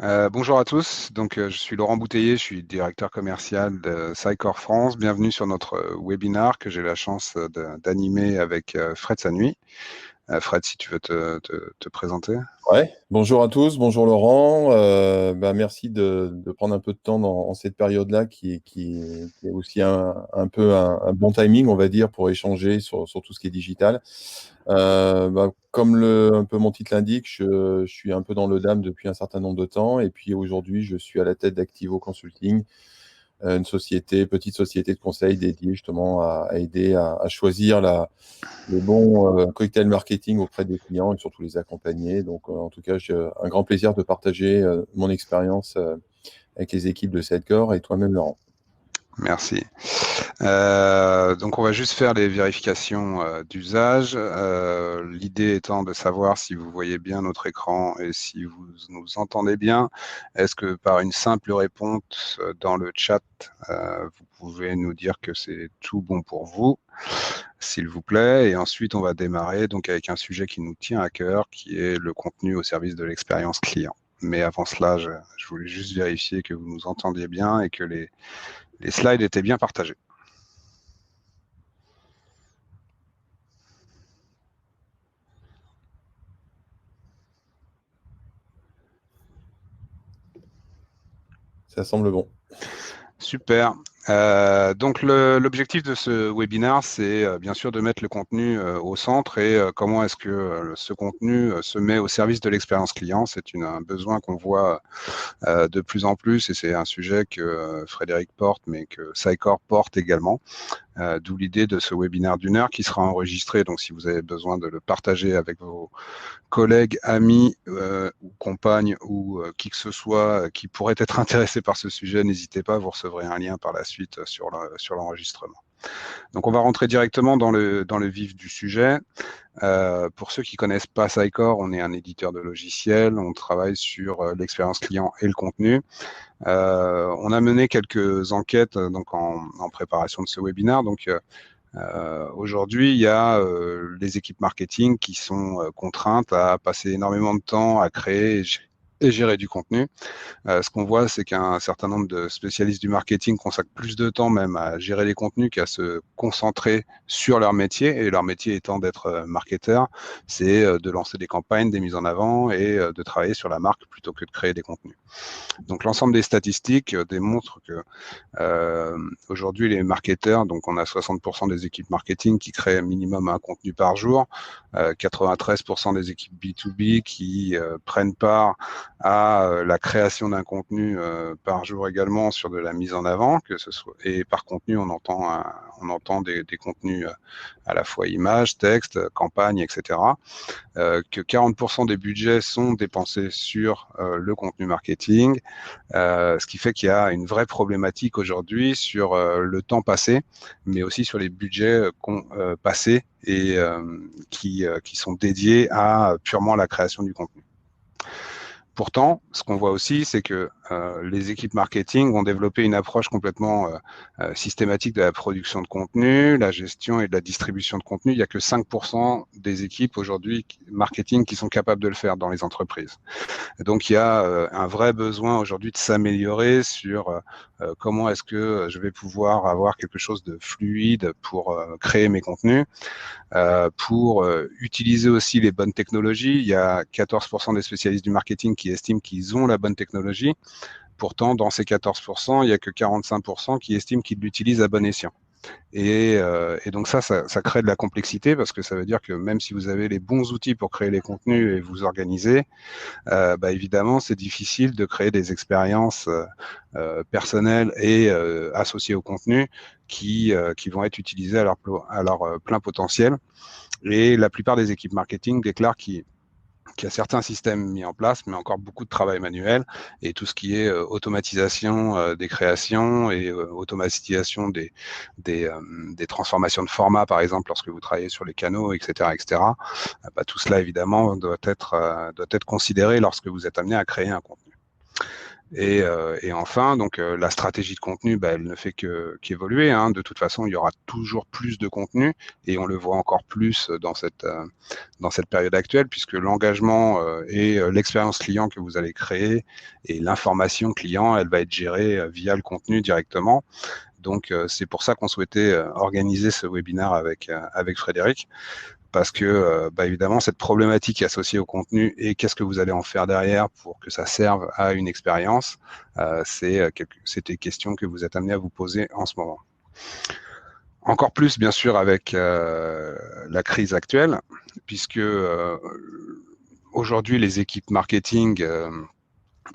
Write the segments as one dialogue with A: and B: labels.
A: Bonjour à tous. Je suis Laurent Bouteiller, je suis directeur commercial de Sycor France. Bienvenue sur notre webinar que j'ai la chance d'animer avec Fred Sanui. Fred, si tu veux te présenter.
B: Ouais, bonjour à tous, bonjour Laurent. Merci de prendre un peu de temps en cette période-là qui est aussi un peu un bon timing, on va dire, pour échanger sur tout ce qui est digital. Comme un peu mon titre l'indique, je suis un peu dans le DAM depuis un certain nombre de temps et puis aujourd'hui, je suis à la tête d'Activo Consulting, une petite société de conseil dédiée justement à aider à choisir le bon cocktail marketing auprès des clients et surtout les accompagner. Donc, en tout cas, j'ai un grand plaisir de partager mon expérience avec les équipes de Sedcore et toi-même, Laurent.
A: Merci. On va juste faire les vérifications d'usage. L'idée étant de savoir si vous voyez bien notre écran et si vous nous entendez bien. Est-ce que par une simple réponse dans le chat, vous pouvez nous dire que c'est tout bon pour vous, s'il vous plaît. Et ensuite, on va démarrer donc avec un sujet qui nous tient à cœur, qui est le contenu au service de l'expérience client. Mais avant cela, je voulais juste vérifier que vous nous entendiez bien et que les slides étaient bien partagés.
B: Ça semble bon.
A: Super. L'objectif de ce webinaire, c'est bien sûr de mettre le contenu au centre et comment est-ce que ce contenu se met au service de l'expérience client. C'est un besoin qu'on voit de plus en plus et c'est un sujet que Frédéric porte, mais que Sycor porte également. D'où l'idée de ce webinaire d'une heure qui sera enregistré. Donc, si vous avez besoin de le partager avec vos collègues, amis ou compagnes ou qui que ce soit qui pourrait être intéressé par ce sujet, n'hésitez pas, vous recevrez un lien par la suite sur l'enregistrement. Donc, on va rentrer directement dans le vif du sujet. Pour ceux qui connaissent pas Sycor, on est un éditeur de logiciels, on travaille sur l'expérience client et le contenu. On a mené quelques enquêtes en préparation de ce webinaire. Aujourd'hui, il y a les équipes marketing qui sont contraintes à passer énormément de temps à créer et gérer du contenu. Ce qu'on voit, c'est qu'un certain nombre de spécialistes du marketing consacrent plus de temps même à gérer les contenus qu'à se concentrer sur leur métier. Et leur métier étant d'être marketeur, c'est de lancer des campagnes, des mises en avant et de travailler sur la marque plutôt que de créer des contenus. Donc l'ensemble des statistiques démontrent que aujourd'hui les marketeurs, donc on a 60% des équipes marketing qui créent minimum un contenu par jour, 93% des équipes B2B qui prennent part à la création d'un contenu par jour également sur de la mise en avant, que ce soit, et par contenu on entend des contenus à la fois images, texte, campagne, etc. Que 40% des budgets sont dépensés sur le contenu marketing, ce qui fait qu'il y a une vraie problématique aujourd'hui sur le temps passé, mais aussi sur les budgets passés et qui sont dédiés à purement la création du contenu. Pourtant, ce qu'on voit aussi, c'est que les équipes marketing vont développer une approche complètement systématique de la production de contenu, la gestion et de la distribution de contenu. Il n'y a que 5% des équipes aujourd'hui marketing qui sont capables de le faire dans les entreprises. Donc, il y a un vrai besoin aujourd'hui de s'améliorer sur comment est-ce que je vais pouvoir avoir quelque chose de fluide pour créer mes contenus, pour utiliser aussi les bonnes technologies. Il y a 14% des spécialistes du marketing qui estiment qu'ils ont la bonne technologie. Pourtant, dans ces 14%, il n'y a que 45% qui estiment qu'ils l'utilisent à bon escient. Et donc ça crée de la complexité parce que ça veut dire que même si vous avez les bons outils pour créer les contenus et vous organiser, évidemment, c'est difficile de créer des expériences personnelles et associées au contenu qui vont être utilisées à leur plein potentiel. Et la plupart des équipes marketing déclarent qu'il y a certains systèmes mis en place, mais encore beaucoup de travail manuel et tout ce qui est automatisation des créations et automatisation des transformations de format, par exemple, lorsque vous travaillez sur les canaux, etc., etc. Tout cela, évidemment, doit être considéré lorsque vous êtes amené à créer un contenu. Et enfin, donc la stratégie de contenu, elle ne fait qu'évoluer. Hein. De toute façon, il y aura toujours plus de contenu et on le voit encore plus dans cette période actuelle, puisque l'engagement et l'expérience client que vous allez créer et l'information client, elle va être gérée via le contenu directement. Donc, c'est pour ça qu'on souhaitait organiser ce webinaire avec Frédéric, parce que évidemment, cette problématique associée au contenu et qu'est-ce que vous allez en faire derrière pour que ça serve à une expérience, c'est des questions que vous êtes amené à vous poser en ce moment. Encore plus, bien sûr, avec la crise actuelle, puisque aujourd'hui, les équipes marketing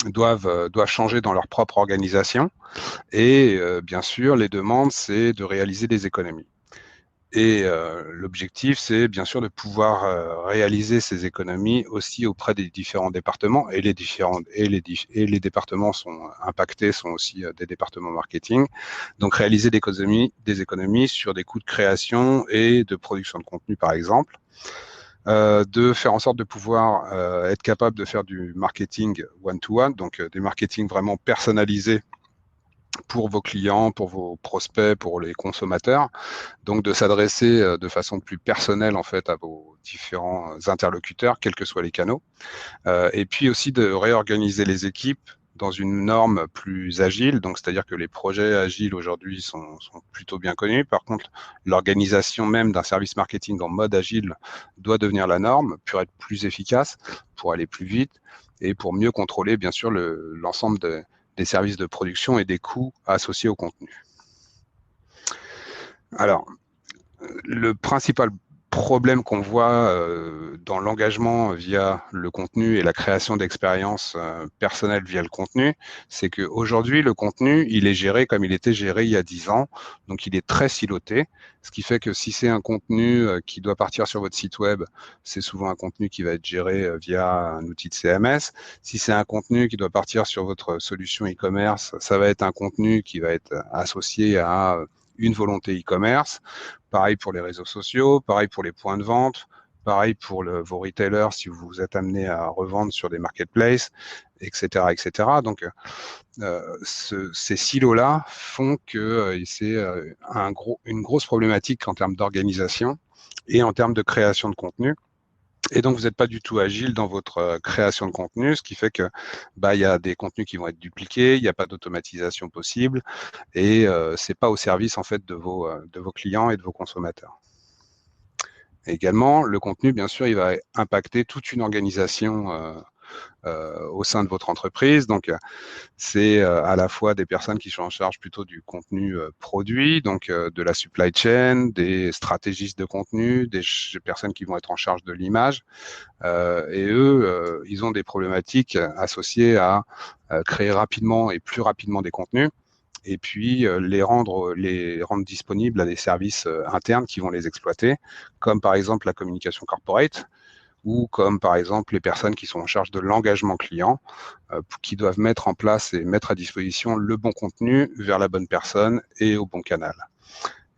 A: doivent changer dans leur propre organisation. Et bien sûr, les demandes, c'est de réaliser des économies. Et l'objectif, c'est bien sûr de pouvoir réaliser ces économies aussi auprès des différents départements. Et les départements sont impactés, sont aussi des départements marketing. Donc réaliser des économies sur des coûts de création et de production de contenu, par exemple. De faire en sorte de pouvoir être capable de faire du marketing one-to-one, donc des marketing vraiment personnalisés pour vos clients, pour vos prospects, pour les consommateurs. Donc de s'adresser de façon plus personnelle en fait à vos différents interlocuteurs, quels que soient les canaux. Et puis aussi de réorganiser les équipes dans une norme plus agile. Donc c'est-à-dire que les projets agiles aujourd'hui sont plutôt bien connus. Par contre, l'organisation même d'un service marketing en mode agile doit devenir la norme pour être plus efficace, pour aller plus vite et pour mieux contrôler bien sûr l'ensemble des services de production et des coûts associés au contenu. Alors, le principal problème qu'on voit dans l'engagement via le contenu et la création d'expériences personnelles via le contenu, c'est qu'aujourd'hui, le contenu, il est géré comme il était géré il y a 10 ans. Donc, il est très siloté, ce qui fait que si c'est un contenu qui doit partir sur votre site web, c'est souvent un contenu qui va être géré via un outil de CMS. Si c'est un contenu qui doit partir sur votre solution e-commerce, ça va être un contenu qui va être associé à une volonté e-commerce. Pareil pour les réseaux sociaux, pareil pour les points de vente, pareil pour vos retailers si vous êtes amené à revendre sur des marketplaces, etc., etc. Donc, ces silos-là font que c'est une grosse problématique en termes d'organisation et en termes de création de contenu. Et donc, vous n'êtes pas du tout agile dans votre création de contenu, ce qui fait que il y a des contenus qui vont être dupliqués, il n'y a pas d'automatisation possible, et c'est pas au service en fait de vos clients et de vos consommateurs. Et également, le contenu, bien sûr, il va impacter toute une organisation au sein de votre entreprise. Donc, c'est à la fois des personnes qui sont en charge plutôt du contenu produit, donc de la supply chain, des stratégistes de contenu, des personnes qui vont être en charge de l'image. Et eux, ils ont des problématiques associées à créer rapidement et plus rapidement des contenus, et puis les rendre disponibles à des services internes qui vont les exploiter, comme par exemple la communication corporate, ou comme par exemple les personnes qui sont en charge de l'engagement client, qui doivent mettre en place et mettre à disposition le bon contenu vers la bonne personne et au bon canal.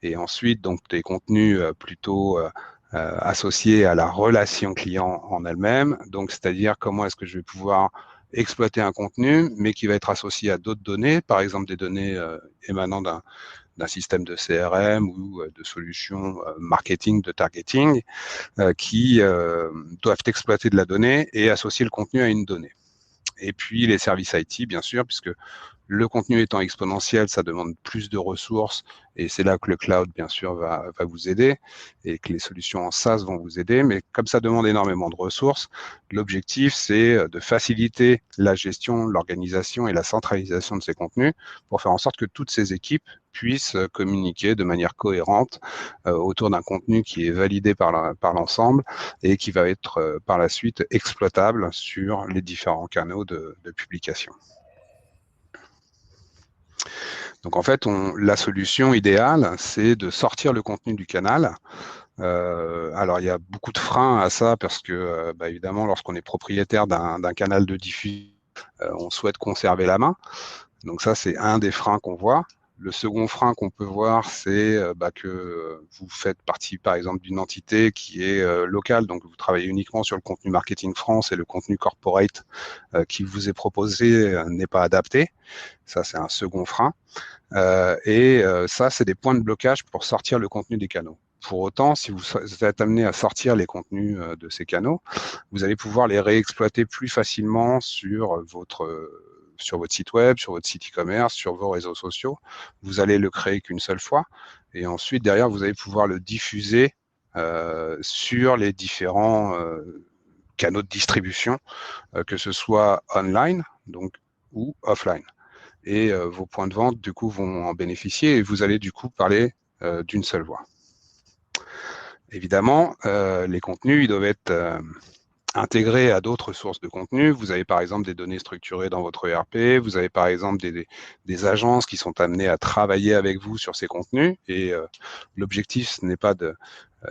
A: Et ensuite, donc des contenus plutôt associés à la relation client en elle-même, donc c'est-à-dire comment est-ce que je vais pouvoir exploiter un contenu, mais qui va être associé à d'autres données, par exemple des données émanant d'un système de CRM ou de solutions marketing, de targeting, qui doivent exploiter de la donnée et associer le contenu à une donnée. Et puis les services IT, bien sûr, puisque le contenu étant exponentiel, ça demande plus de ressources, et c'est là que le cloud, bien sûr, va vous aider, et que les solutions en SaaS vont vous aider. Mais comme ça demande énormément de ressources, l'objectif, c'est de faciliter la gestion, l'organisation et la centralisation de ces contenus pour faire en sorte que toutes ces équipes puissent communiquer de manière cohérente autour d'un contenu qui est validé par l'ensemble et qui va être par la suite exploitable sur les différents canaux de publication. Donc en fait, la solution idéale, c'est de sortir le contenu du canal. Alors il y a beaucoup de freins à ça parce que évidemment, lorsqu'on est propriétaire d'un canal de diffusion, on souhaite conserver la main. Donc ça, c'est un des freins qu'on voit. Le second frein qu'on peut voir, c'est que vous faites partie, par exemple, d'une entité qui est locale, donc vous travaillez uniquement sur le contenu marketing France et le contenu corporate qui vous est proposé n'est pas adapté. Ça, c'est un second frein. Ça, c'est des points de blocage pour sortir le contenu des canaux. Pour autant, si vous êtes amené à sortir les contenus de ces canaux, vous allez pouvoir les réexploiter plus facilement sur votre site web, sur votre site e-commerce, sur vos réseaux sociaux. Vous allez le créer qu'une seule fois. Et ensuite, derrière, vous allez pouvoir le diffuser sur les différents canaux de distribution, que ce soit online ou offline. Et vos points de vente, du coup, vont en bénéficier et vous allez, du coup, parler d'une seule voix. Évidemment, les contenus, ils doivent être intégrés à d'autres sources de contenu. Vous avez, par exemple, des données structurées dans votre ERP. Vous avez, par exemple, des agences qui sont amenées à travailler avec vous sur ces contenus. Et l'objectif, ce n'est pas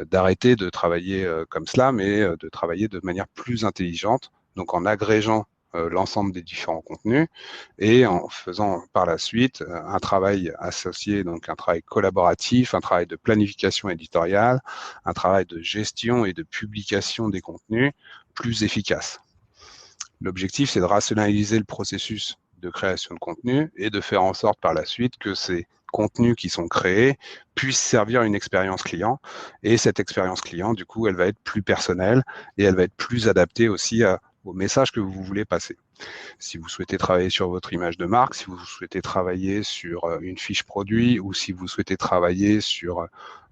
A: d'arrêter de travailler comme cela, mais de travailler de manière plus intelligente, donc en agrégeant l'ensemble des différents contenus et en faisant par la suite un travail associé, donc un travail collaboratif, un travail de planification éditoriale, un travail de gestion et de publication des contenus plus efficace. L'objectif, c'est de rationaliser le processus de création de contenu et de faire en sorte par la suite que ces contenus qui sont créés puissent servir une expérience client. Et cette expérience client, du coup, elle va être plus personnelle et elle va être plus adaptée aussi au message que vous voulez passer. Si vous souhaitez travailler sur votre image de marque, si vous souhaitez travailler sur une fiche produit ou si vous souhaitez travailler sur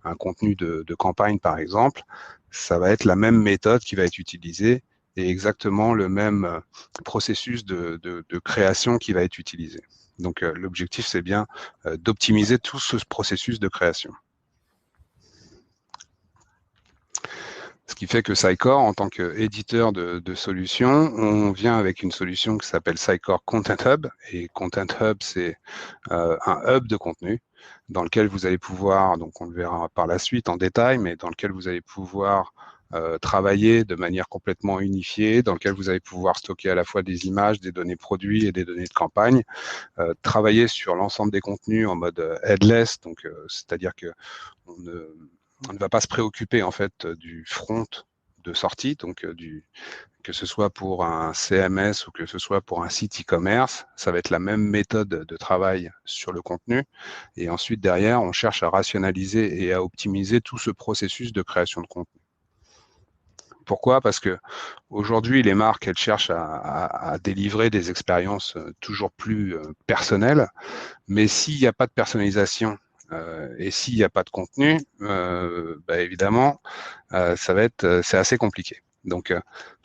A: un contenu de campagne, par exemple, ça va être la même méthode qui va être utilisée et exactement le même processus de création qui va être utilisé. Donc, l'objectif, c'est bien d'optimiser tout ce processus de création. Ce qui fait que Sitecore, en tant qu'éditeur de solutions, on vient avec une solution qui s'appelle Sitecore Content Hub. Et Content Hub, c'est un hub de contenu dans lequel vous allez pouvoir, donc on le verra par la suite en détail, mais dans lequel vous allez pouvoir travailler de manière complètement unifiée, dans lequel vous allez pouvoir stocker à la fois des images, des données produits et des données de campagne, travailler sur l'ensemble des contenus en mode headless, donc c'est-à-dire que on ne va pas se préoccuper en fait du front de sortie, donc que ce soit pour un CMS ou que ce soit pour un site e-commerce, ça va être la même méthode de travail sur le contenu. Et ensuite, derrière, on cherche à rationaliser et à optimiser tout ce processus de création de contenu. Pourquoi? Parce que aujourd'hui, les marques, elles cherchent à délivrer des expériences toujours plus personnelles, mais s'il n'y a pas de personnalisation et s'il n'y a pas de contenu, évidemment, c'est assez compliqué. Donc,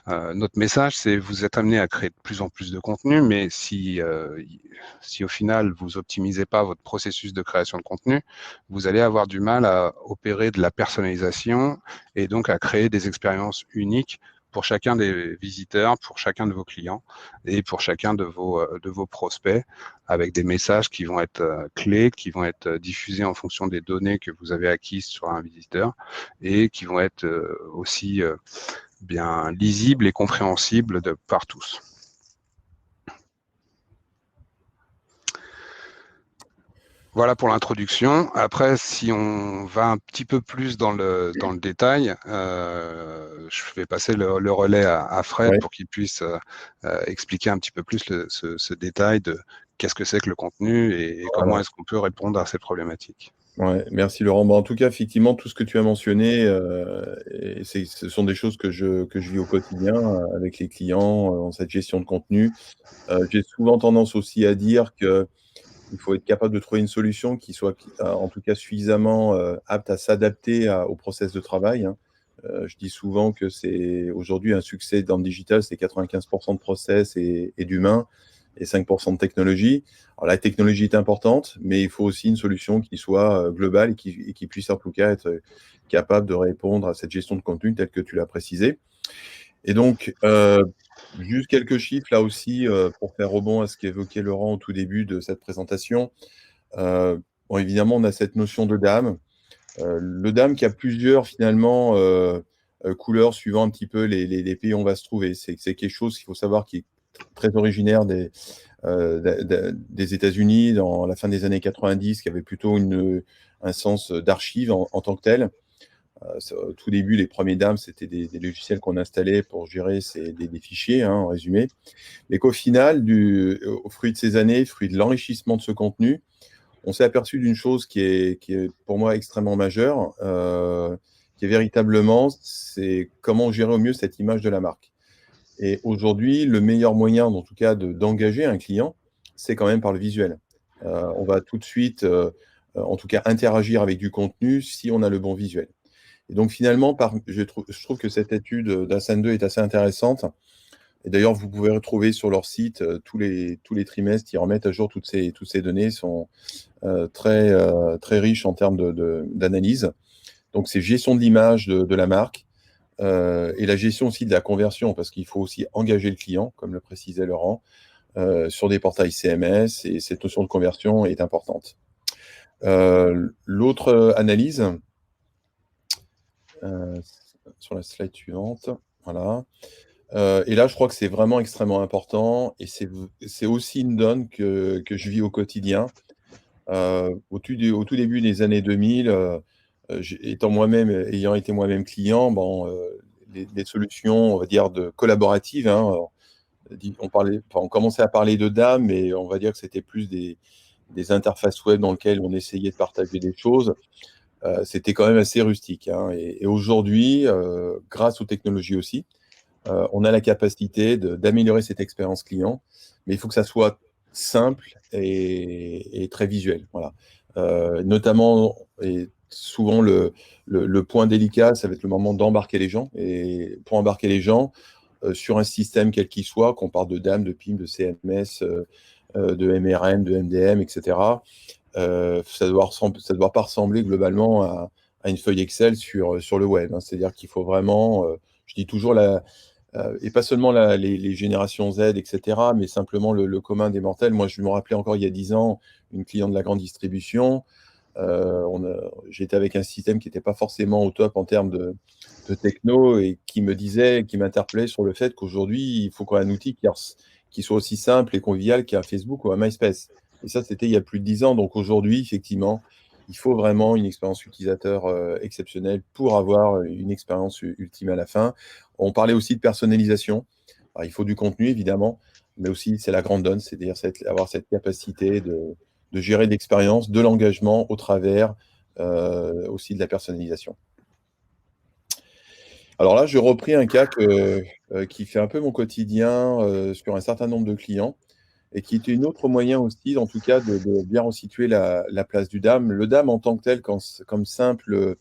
A: notre message, c'est vous êtes amené à créer de plus en plus de contenu, mais si au final, vous optimisez pas votre processus de création de contenu, vous allez avoir du mal à opérer de la personnalisation et donc à créer des expériences uniques pour chacun des visiteurs, pour chacun de vos clients et pour chacun de vos prospects, avec des messages qui vont être clés, qui vont être diffusés en fonction des données que vous avez acquises sur un visiteur et qui vont être aussi bien lisibles et compréhensibles par tous. Voilà pour l'introduction. Après, si on va un petit peu plus dans le détail, je vais passer le relais à Fred pour qu'il puisse expliquer un petit peu plus ce détail de qu'est-ce que c'est que le contenu et comment est-ce qu'on peut répondre à ces problématiques.
B: Ouais, merci Laurent. En tout cas, effectivement, tout ce que tu as mentionné, ce sont des choses que je vis au quotidien avec les clients dans cette gestion de contenu. J'ai souvent tendance aussi à dire qu'il faut être capable de trouver une solution qui soit en tout cas suffisamment apte à s'adapter au process de travail. Je dis souvent que c'est aujourd'hui un succès dans le digital, c'est 95% de process et d'humain et 5% de technologie. Alors, la technologie est importante, mais il faut aussi une solution qui soit globale et qui puisse en tout cas être capable de répondre à cette gestion de contenu telle que tu l'as précisé. Et donc, juste quelques chiffres là aussi pour faire rebond à ce qu'évoquait Laurent au tout début de cette présentation. Évidemment, on a cette notion de DAM. Le DAM qui a plusieurs finalement couleurs suivant un petit peu les pays où on va se trouver. C'est quelque chose qu'il faut savoir qui est très originaire des États-Unis dans la fin des années 90, qui avait plutôt un sens d'archive en tant que tel. Au tout début, les premiers DAM, c'était des logiciels qu'on installait pour gérer des fichiers, en résumé. Mais qu'au final, au fruit de ces années, fruit de l'enrichissement de ce contenu, on s'est aperçu d'une chose qui est pour moi extrêmement majeure, qui est véritablement, c'est comment gérer au mieux cette image de la marque. Et aujourd'hui, le meilleur moyen, en tout cas, d'engager un client, c'est quand même par le visuel. On va tout de suite, en tout cas, interagir avec du contenu si on a le bon visuel. Et donc, finalement, je trouve que cette étude d'Ascend2 est assez intéressante. Et d'ailleurs, vous pouvez retrouver sur leur site tous les trimestres, ils remettent à jour toutes ces données, sont très riches en termes d'analyse. Donc, c'est gestion de l'image de la marque et la gestion aussi de la conversion, parce qu'il faut aussi engager le client, comme le précisait Laurent, sur des portails CMS, et cette notion de conversion est importante. L'autre analyse, sur la slide suivante, voilà. Et là, je crois que c'est vraiment extrêmement important, et c'est aussi une donne que je vis au quotidien. Au tout début des années 2000, ayant été moi-même client, les solutions, on va dire, collaboratives, on commençait à parler de DAM, mais on va dire que c'était plus des interfaces web dans lesquelles on essayait de partager des choses. C'était quand même assez rustique. Et aujourd'hui, grâce aux technologies aussi, on a la capacité d'améliorer cette expérience client, mais il faut que ça soit simple et très visuel. Voilà. Notamment, et souvent, le point délicat, ça va être le moment d'embarquer les gens. Et pour embarquer les gens, sur un système quel qu'il soit, qu'on parle de DAM, de PIM, de CMS, de MRM, de MDM, etc., ça ne doit pas ressembler globalement à une feuille Excel sur le web. C'est-à-dire qu'il faut vraiment, je dis toujours, et pas seulement les générations Z, etc., mais simplement le commun des mortels. Moi, je me rappelais encore il y a 10 ans, une cliente de la grande distribution. J'étais avec un système qui n'était pas forcément au top en termes de techno, et qui m'interpellait sur le fait qu'aujourd'hui, il faut qu'on ait un outil qui soit aussi simple et convivial qu'un Facebook ou un MySpace. Et ça, c'était il y a plus de 10 ans. Donc aujourd'hui, effectivement, il faut vraiment une expérience utilisateur exceptionnelle pour avoir une expérience ultime à la fin. On parlait aussi de personnalisation. Alors, il faut du contenu, évidemment, mais aussi, c'est la grande donne, c'est-à-dire avoir cette capacité de gérer l'expérience, de l'engagement au travers aussi de la personnalisation. Alors là, j'ai repris un cas qui fait un peu mon quotidien sur un certain nombre de clients, et qui est un autre moyen aussi, en tout cas, de bien resituer la place du DAM. Le DAM en tant que tel, comme simple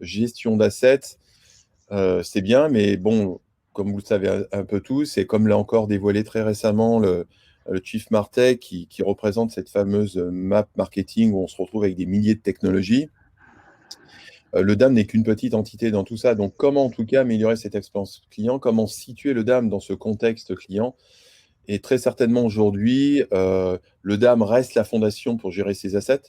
B: gestion d'assets, c'est bien, mais bon, comme vous le savez un peu tous, et comme l'a encore dévoilé très récemment le Chief Martech, qui représente cette fameuse map marketing où on se retrouve avec des milliers de technologies, le DAM n'est qu'une petite entité dans tout ça. Donc, comment en tout cas améliorer cette expérience client, comment situer le DAM dans ce contexte client? Et très certainement aujourd'hui, le DAM reste la fondation pour gérer ses assets.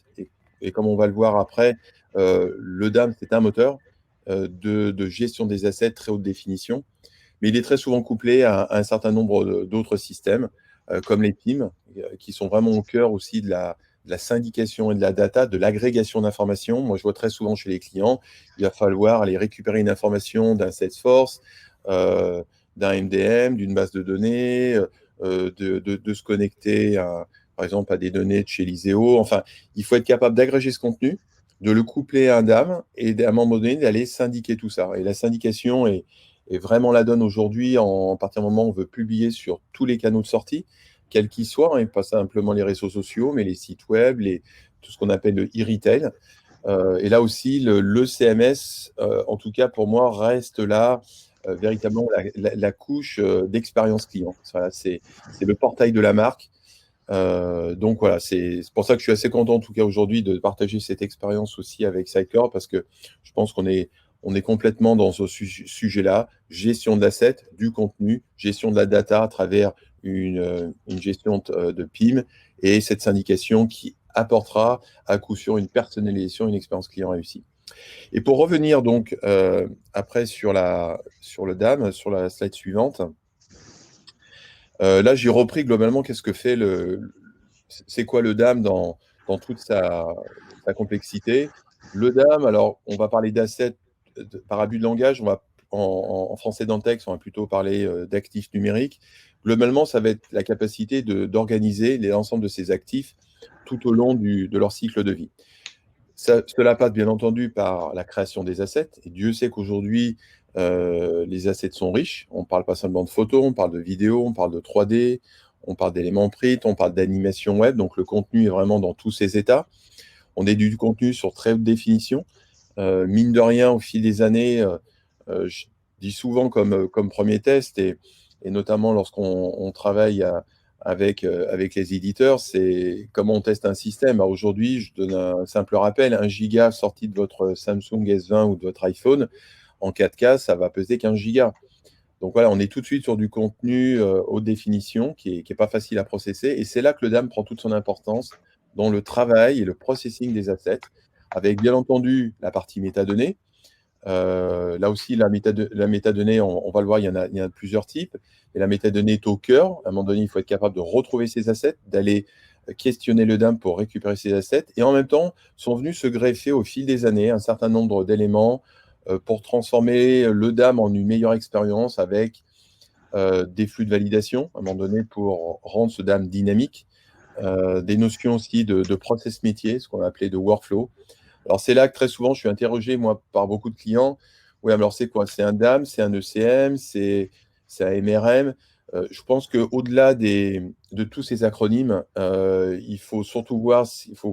B: Et comme on va le voir après, le DAM, c'est un moteur de gestion des assets très haute définition. Mais il est très souvent couplé à un certain nombre d'autres systèmes, comme les PIM, qui sont vraiment au cœur aussi de la syndication et de la data, de l'agrégation d'informations. Moi, je vois très souvent chez les clients, il va falloir aller récupérer une information d'un Salesforce, d'un MDM, d'une base de données, de se connecter, par exemple, à des données de chez Liseo. Enfin, il faut être capable d'agréger ce contenu, de le coupler à un DAM, et à un moment donné, d'aller syndiquer tout ça. Et la syndication est vraiment la donne aujourd'hui, à partir du moment où on veut publier sur tous les canaux de sortie, quels qu'ils soient, et pas simplement les réseaux sociaux, mais les sites web, tout ce qu'on appelle le e-retail. Et là aussi, le CMS, en tout cas pour moi, reste là véritablement la couche d'expérience client. Voilà, c'est le portail de la marque. Donc voilà, c'est pour ça que je suis assez content en tout cas aujourd'hui de partager cette expérience aussi avec Sitecore, parce que je pense qu'on est complètement dans ce sujet-là, gestion de l'asset, du contenu, gestion de la data à travers une gestion de PIM, et cette syndication qui apportera à coup sûr une personnalisation, une expérience client réussie. Et pour revenir donc après sur le DAM, sur la slide suivante, Là, j'ai repris globalement qu'est-ce que fait c'est quoi le DAM dans toute sa complexité. Le DAM, alors on va parler d'assets par abus de langage, en français dans le texte, on va plutôt parler d'actifs numériques. Globalement, ça va être la capacité d'organiser l'ensemble de ces actifs tout au long de leur cycle de vie. Cela passe bien entendu par la création des assets. Et Dieu sait qu'aujourd'hui, les assets sont riches. On ne parle pas seulement de photos, on parle de vidéos, on parle de 3D, on parle d'éléments print, on parle d'animation web. Donc le contenu est vraiment dans tous ses états. On est du contenu sur très haute définition. Mine de rien, au fil des années, je dis souvent comme premier test, et notamment lorsqu'on travaille avec les éditeurs, c'est comment on teste un système. Aujourd'hui, je donne un simple rappel, 1 giga sorti de votre Samsung S20 ou de votre iPhone, en 4K, ça va peser 15 gigas. Donc voilà, on est tout de suite sur du contenu haute définition qui est pas facile à processer. Et c'est là que le DAM prend toute son importance dans le travail et le processing des assets, avec bien entendu la partie métadonnées. Là aussi, la métadonnée, on va le voir, il y en a plusieurs types. Et la métadonnée est au cœur. À un moment donné, il faut être capable de retrouver ces assets, d'aller questionner le DAM pour récupérer ces assets. Et en même temps, sont venus se greffer au fil des années un certain nombre d'éléments pour transformer le DAM en une meilleure expérience avec des flux de validation, à un moment donné, pour rendre ce DAM dynamique. Des notions aussi de process métier, ce qu'on a appelé de workflow. Alors, c'est là que très souvent, je suis interrogé, moi, par beaucoup de clients. Oui, alors c'est quoi? C'est un DAM, c'est un ECM, c'est un MRM. Je pense qu'au-delà de tous ces acronymes, il faut surtout voir,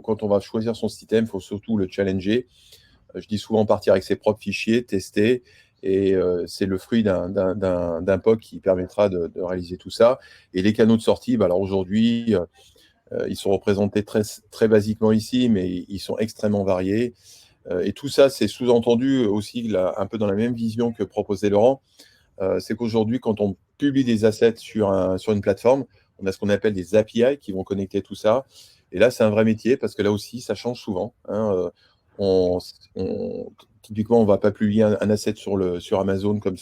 B: quand on va choisir son système, il faut surtout le challenger. Je dis souvent partir avec ses propres fichiers, tester, et c'est le fruit d'un POC qui permettra de réaliser tout ça. Et les canaux de sortie, bah alors aujourd'hui, ils sont représentés très, très basiquement ici, mais ils sont extrêmement variés. Et tout ça, c'est sous-entendu aussi un peu dans la même vision que proposait Laurent. C'est qu'aujourd'hui, quand on publie des assets sur une plateforme, on a ce qu'on appelle des API qui vont connecter tout ça. Et là, c'est un vrai métier parce que là aussi, ça change souvent, hein. Typiquement, on ne va pas publier un asset sur Amazon comme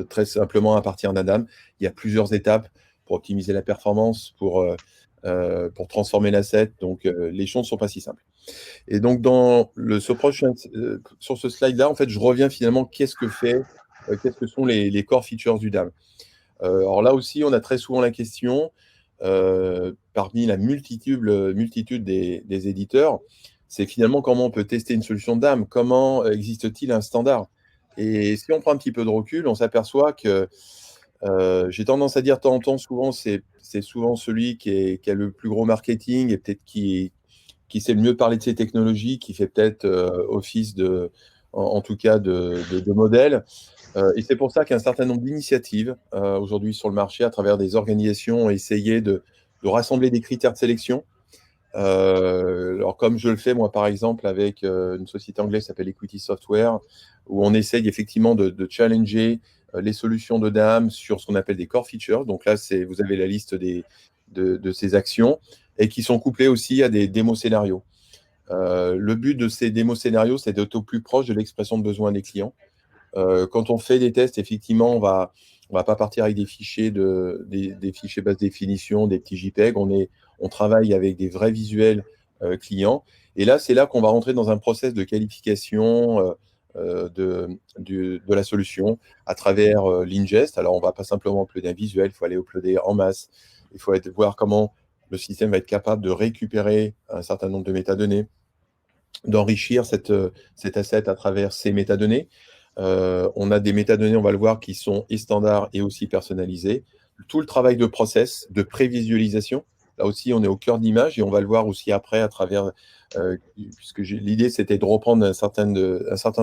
B: très simplement à partir d'un DAM. Il y a plusieurs étapes pour optimiser la performance, pour transformer l'asset. Donc, les choses ne sont pas si simples. Et donc, sur ce slide-là, en fait, je reviens finalement, qu'est-ce que sont les core features du DAM. Alors là aussi, on a très souvent la question, parmi la multitude des éditeurs, c'est finalement comment on peut tester une solution DAM, comment existe-t-il un standard? Et si on prend un petit peu de recul, on s'aperçoit que j'ai tendance à dire de temps en temps, souvent, c'est souvent celui qui a le plus gros marketing et peut-être qui sait le mieux parler de ces technologies, qui fait peut-être office en tout cas de modèle. Et c'est pour ça qu'un certain nombre d'initiatives aujourd'hui sur le marché, à travers des organisations, ont essayé de rassembler des critères de sélection. Alors, comme je le fais, moi, par exemple, avec une société anglaise qui s'appelle Equity Software, où on essaye effectivement de challenger les solutions de DAM sur ce qu'on appelle des core features. Donc là, vous avez la liste de ces actions et qui sont couplées aussi à des démos scénarios. Le but de ces démos scénarios, c'est d'être au plus proche de l'expression de besoin des clients. Quand on fait des tests, effectivement, on va pas partir avec des fichiers des fichiers basse définition, des petits JPEG. On travaille avec des vrais visuels clients. Et là, c'est là qu'on va rentrer dans un process de qualification de la solution à travers l'ingest. Alors, on va pas simplement uploader un visuel, il faut aller uploader en masse. Il faut voir comment le système va être capable de récupérer un certain nombre de métadonnées, d'enrichir cet asset à travers ces métadonnées. On a des métadonnées, on va le voir, qui sont et standards et aussi personnalisées. Tout le travail de process, de prévisualisation, là aussi, on est au cœur d'image et on va le voir aussi après à travers, puisque l'idée, c'était de reprendre un certain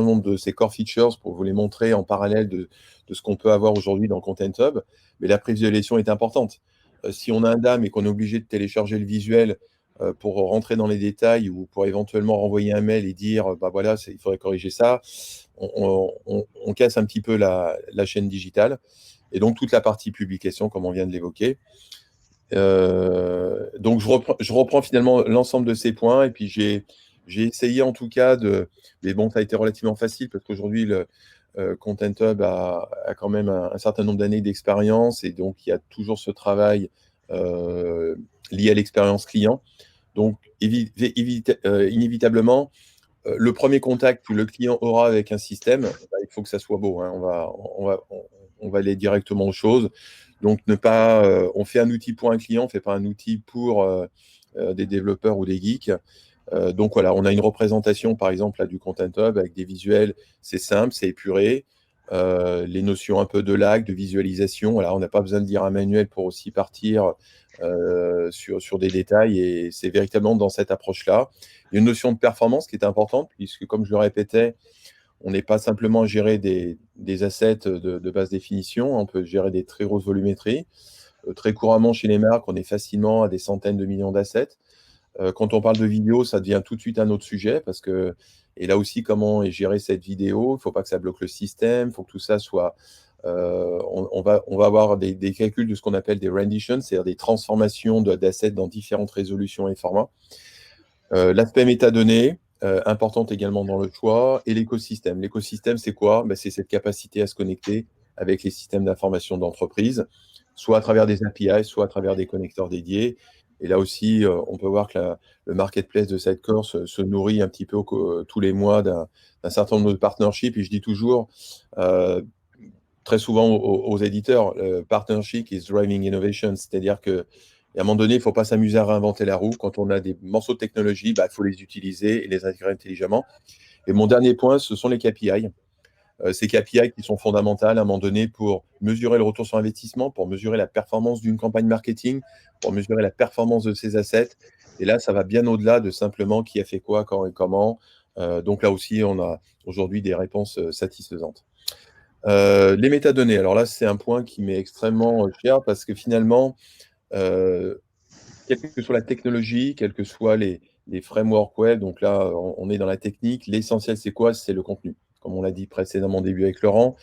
B: nombre de ces core features pour vous les montrer en parallèle de ce qu'on peut avoir aujourd'hui dans Content Hub. Mais la prévisualisation est importante. Si on a un DAM et qu'on est obligé de télécharger le visuel pour rentrer dans les détails ou pour éventuellement renvoyer un mail et dire, bah voilà, il faudrait corriger ça, on casse un petit peu la chaîne digitale. Et donc, toute la partie publication, comme on vient de l'évoquer. Donc, je reprends finalement l'ensemble de ces points. Et puis, j'ai essayé en tout cas mais bon, ça a été relativement facile parce qu'aujourd'hui, Content Hub a quand même un certain nombre d'années d'expérience et donc il y a toujours ce travail lié à l'expérience client. Donc, inévitablement, le premier contact que le client aura avec un système, il faut que ça soit beau, hein. On va aller directement aux choses. Donc, on fait un outil pour un client, on ne fait pas un outil pour des développeurs ou des geeks. Donc voilà, on a une représentation, par exemple, là, du Content Hub avec des visuels. C'est simple, c'est épuré. Les notions un peu de lag, de visualisation. Voilà, on n'a pas besoin de lire un manuel pour aussi partir sur des détails. Et c'est véritablement dans cette approche-là. Il y a une notion de performance qui est importante, puisque, comme je le répétais, on n'est pas simplement à gérer des assets de basse définition. On peut gérer des très grosses volumétries. Très couramment, chez les marques, on est facilement à des centaines de millions d'assets. Quand on parle de vidéo, ça devient tout de suite un autre sujet parce que, et là aussi, comment est gérée cette vidéo? Il ne faut pas que ça bloque le système, il faut que tout ça soit. On va avoir des calculs de ce qu'on appelle des renditions, c'est-à-dire des transformations d'assets dans différentes résolutions et formats. L'aspect métadonnées, importante également dans le choix, et l'écosystème. L'écosystème, c'est quoi? C'est cette capacité à se connecter avec les systèmes d'information d'entreprise, soit à travers des API, soit à travers des connecteurs dédiés. Et là aussi, on peut voir que le marketplace de Sidecore se nourrit un petit peu tous les mois d'un certain nombre de partnerships. Et je dis toujours, très souvent aux éditeurs, partnership is driving innovation, c'est-à-dire que et à un moment donné, il ne faut pas s'amuser à réinventer la roue. Quand on a des morceaux de technologie, il faut les utiliser et les intégrer intelligemment. Et mon dernier point, ce sont les KPI. Ces KPI qui sont fondamentales à un moment donné pour mesurer le retour sur investissement, pour mesurer la performance d'une campagne marketing, pour mesurer la performance de ses assets. Et là, ça va bien au-delà de simplement qui a fait quoi, quand et comment. Donc là aussi, on a aujourd'hui des réponses satisfaisantes. Les métadonnées, alors là, c'est un point qui m'est extrêmement cher parce que finalement, quelle que soit la technologie, quels que soient les frameworks web, donc là, on est dans la technique. L'essentiel, c'est quoi? C'est le contenu. Comme on l'a dit précédemment au début avec Laurent.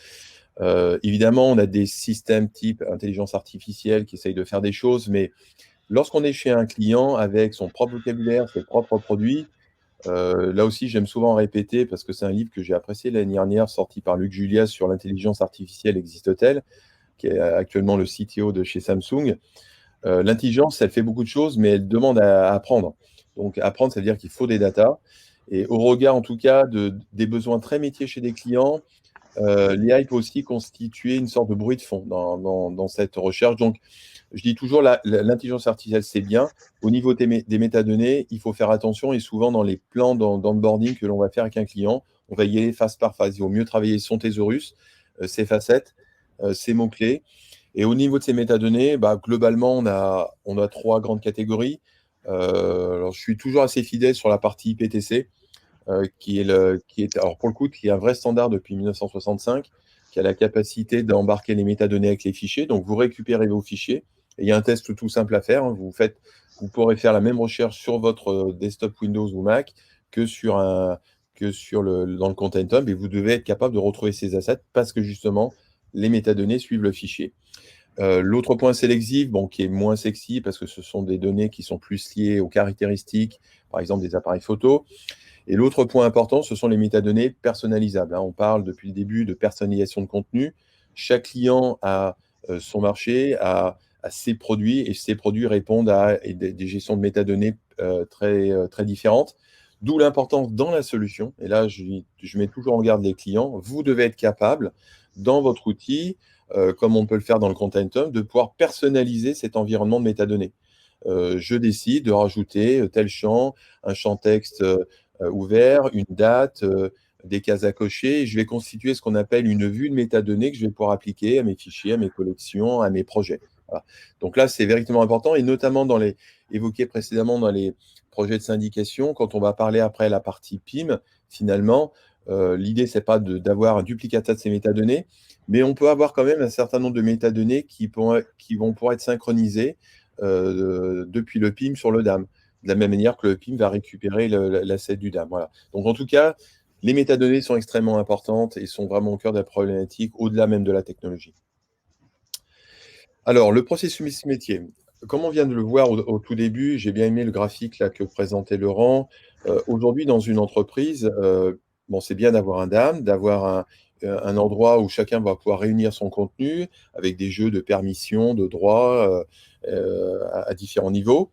B: Évidemment, on a des systèmes type intelligence artificielle qui essayent de faire des choses, mais lorsqu'on est chez un client avec son propre vocabulaire, ses propres produits, là aussi, j'aime souvent répéter, parce que c'est un livre que j'ai apprécié l'année dernière, sorti par Luc Julia sur l'intelligence artificielle existe-t-elle, qui est actuellement le CTO de chez Samsung. L'intelligence, elle fait beaucoup de choses, mais elle demande à apprendre. Donc, apprendre, ça veut dire qu'il faut des datas. Et au regard, en tout cas, des besoins très métiers chez des clients, l'IA peut aussi constituer une sorte de bruit de fond dans cette recherche. Donc, je dis toujours, l'intelligence artificielle, c'est bien. Au niveau des métadonnées, il faut faire attention. Et souvent, dans les plans d'onboarding que l'on va faire avec un client, on va y aller phase par phase. Il vaut mieux travailler son thésaurus, ses facettes, ses mots-clés. Et au niveau de ces métadonnées, globalement, on a trois grandes catégories. Alors, je suis toujours assez fidèle sur la partie IPTC, qui est, alors pour le coup, qui est un vrai standard depuis 1965, qui a la capacité d'embarquer les métadonnées avec les fichiers. Donc, vous récupérez vos fichiers. Et il y a un test tout simple à faire, hein. Vous pourrez faire la même recherche sur votre desktop Windows ou Mac que dans le Content Hub, et vous devez être capable de retrouver ces assets parce que justement, les métadonnées suivent le fichier. L'autre point, c'est l'exif, qui est moins sexy parce que ce sont des données qui sont plus liées aux caractéristiques, par exemple des appareils photo. Et l'autre point important, ce sont les métadonnées personnalisables, hein. On parle depuis le début de personnalisation de contenu. Chaque client a son marché, a ses produits, et ces produits répondent à des gestions de métadonnées très différentes. D'où l'importance dans la solution. Et là, je mets toujours en garde les clients. Vous devez être capable, dans votre outil, comme on peut le faire dans le Content Hub, de pouvoir personnaliser cet environnement de métadonnées. Je décide de rajouter tel champ, un champ texte ouvert, une date, des cases à cocher. Et je vais constituer ce qu'on appelle une vue de métadonnées que je vais pouvoir appliquer à mes fichiers, à mes collections, à mes projets. Voilà. Donc là, c'est véritablement important, et notamment évoqué précédemment dans les projets de syndication, quand on va parler après la partie PIM, finalement, l'idée, c'est pas d'avoir un duplicata de ces métadonnées, mais on peut avoir quand même un certain nombre de métadonnées qui vont pouvoir être synchronisées depuis le PIM sur le DAM, de la même manière que le PIM va récupérer l'asset du DAM. Voilà. Donc, en tout cas, les métadonnées sont extrêmement importantes et sont vraiment au cœur de la problématique, au-delà même de la technologie. Alors, le processus métier. Comme on vient de le voir au tout début, j'ai bien aimé le graphique là, que présentait Laurent. Aujourd'hui, dans une entreprise, c'est bien d'avoir un DAM, d'avoir un endroit où chacun va pouvoir réunir son contenu avec des jeux de permission, de droits à différents niveaux.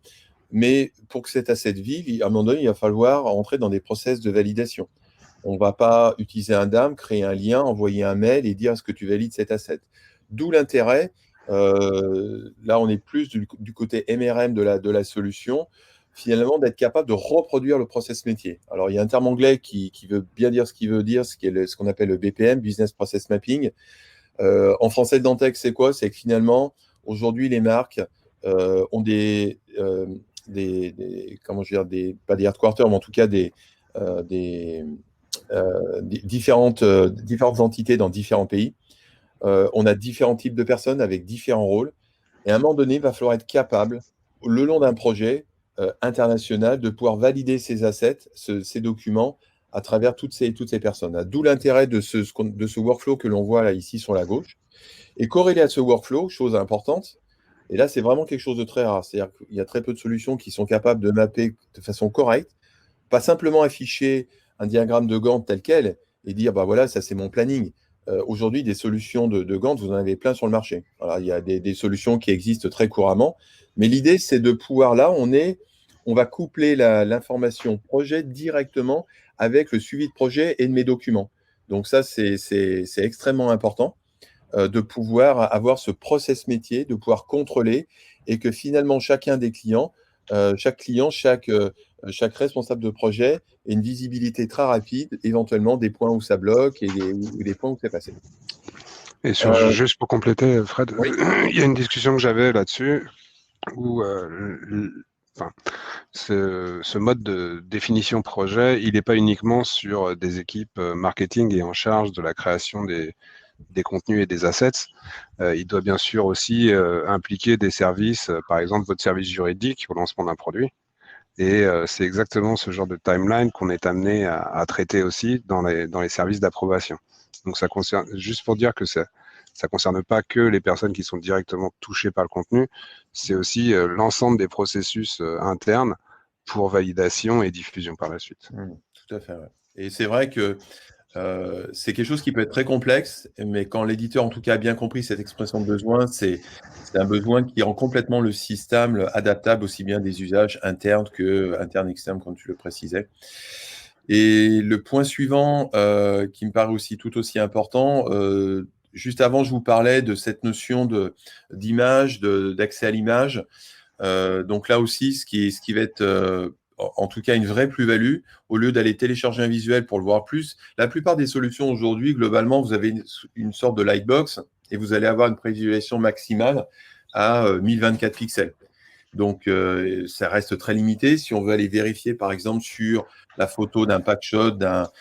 B: Mais pour que cet asset vive, à un moment donné, il va falloir entrer dans des process de validation. On ne va pas utiliser un DAM, créer un lien, envoyer un mail et dire est-ce que tu valides cet asset. D'où l'intérêt, là on est plus du côté MRM de la solution, finalement d'être capable de reproduire le process métier. Alors il y a un terme anglais qui veut bien dire ce qu'il veut dire, ce qu'on appelle le BPM, Business Process Mapping. En français, le Dantec, c'est quoi? C'est que finalement, aujourd'hui, les marques ont comment je veux dire, pas des headquarters, mais en tout cas différentes entités dans différents pays. On a différents types de personnes avec différents rôles. Et à un moment donné, il va falloir être capable, le long d'un projet international, de pouvoir valider ces assets, ces documents, à travers toutes ces personnes. D'où l'intérêt de ce workflow que l'on voit là, ici sur la gauche. Et corrélé à ce workflow, chose importante, et là, c'est vraiment quelque chose de très rare. C'est-à-dire qu'il y a très peu de solutions qui sont capables de mapper de façon correcte, pas simplement afficher un diagramme de Gantt tel quel et dire, bah voilà, ça c'est mon planning. Aujourd'hui, des solutions de Gantt, vous en avez plein sur le marché. Alors, il y a des solutions qui existent très couramment, mais l'idée, c'est de pouvoir, là, on va coupler l'information projet directement avec le suivi de projet et de mes documents. Donc ça, c'est extrêmement important de pouvoir avoir ce process métier, de pouvoir contrôler et que finalement, chacun des clients, chaque client, chaque responsable de projet ait une visibilité très rapide, éventuellement des points où ça bloque et des points où c'est passé.
A: Et juste pour compléter, Fred,
B: Oui.
A: il y a une discussion que j'avais là-dessus où ce mode de définition projet, il n'est pas uniquement sur des équipes marketing et en charge de la création des contenus et des assets. Il doit bien sûr aussi impliquer des services, par exemple votre service juridique au lancement d'un produit. Et c'est exactement ce genre de timeline qu'on est amené à traiter aussi dans les services d'approbation. Donc ça concerne, juste pour dire que ça concerne pas que les personnes qui sont directement touchées par le contenu, c'est aussi l'ensemble des processus internes pour validation et diffusion par la suite.
B: Tout à fait, ouais. Et c'est vrai que c'est quelque chose qui peut être très complexe, mais quand l'éditeur, en tout cas, a bien compris cette expression de besoin, c'est un besoin qui rend complètement le système adaptable aussi bien des usages internes que internes-externes, comme tu le précisais. Et le point suivant qui me paraît aussi tout aussi important, juste avant, je vous parlais de cette notion d'image, d'accès à l'image. Donc là aussi, ce qui va être en tout cas une vraie plus-value, au lieu d'aller télécharger un visuel pour le voir plus. La plupart des solutions aujourd'hui, globalement, vous avez une sorte de lightbox et vous allez avoir une prévisualisation maximale à 1024 pixels. Donc, ça reste très limité. Si on veut aller vérifier, par exemple, sur la photo d'un packshot, d'un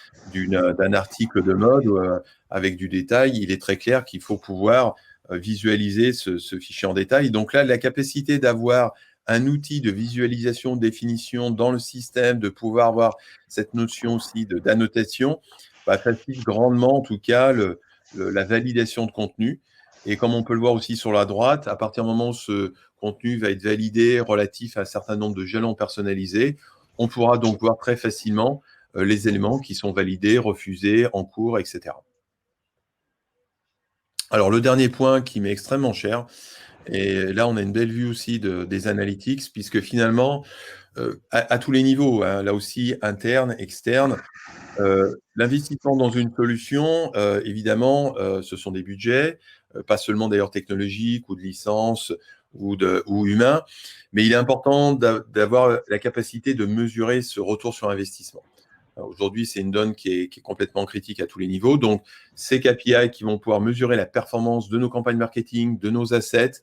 B: article de mode avec du détail, il est très clair qu'il faut pouvoir visualiser ce fichier en détail. Donc là, la capacité d'avoir un outil de visualisation, de définition dans le système, de pouvoir avoir cette notion aussi d'annotation, facilite grandement, en tout cas, la validation de contenu. Et comme on peut le voir aussi sur la droite, à partir du moment où ce contenu va être validé relatif à un certain nombre de jalons personnalisés, on pourra donc voir très facilement les éléments qui sont validés, refusés, en cours, etc. Alors, le dernier point qui m'est extrêmement cher, et là, on a une belle vue aussi des analytics, puisque finalement, à tous les niveaux, hein, là aussi, interne, externe, l'investissement dans une solution, évidemment, ce sont des budgets, pas seulement d'ailleurs technologiques ou de licence ou humains, mais il est important d'avoir la capacité de mesurer ce retour sur investissement. Aujourd'hui, c'est une donne qui est complètement critique à tous les niveaux. Donc, ces KPI qui vont pouvoir mesurer la performance de nos campagnes marketing, de nos assets,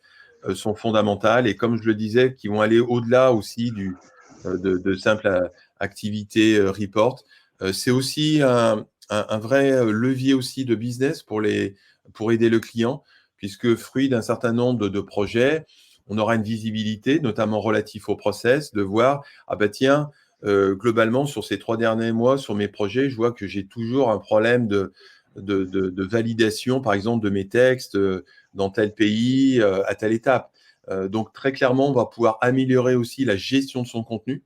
B: sont fondamentales. Et comme je le disais, qui vont aller au-delà aussi de simple activité report. C'est aussi un vrai levier aussi de business pour aider le client, puisque fruit d'un certain nombre de projets, on aura une visibilité, notamment relatif au process, de voir, ah ben tiens, globalement, sur ces 3 derniers mois, sur mes projets, je vois que j'ai toujours un problème de validation, par exemple, de mes textes dans tel pays, à telle étape. Donc, très clairement, on va pouvoir améliorer aussi la gestion de son contenu.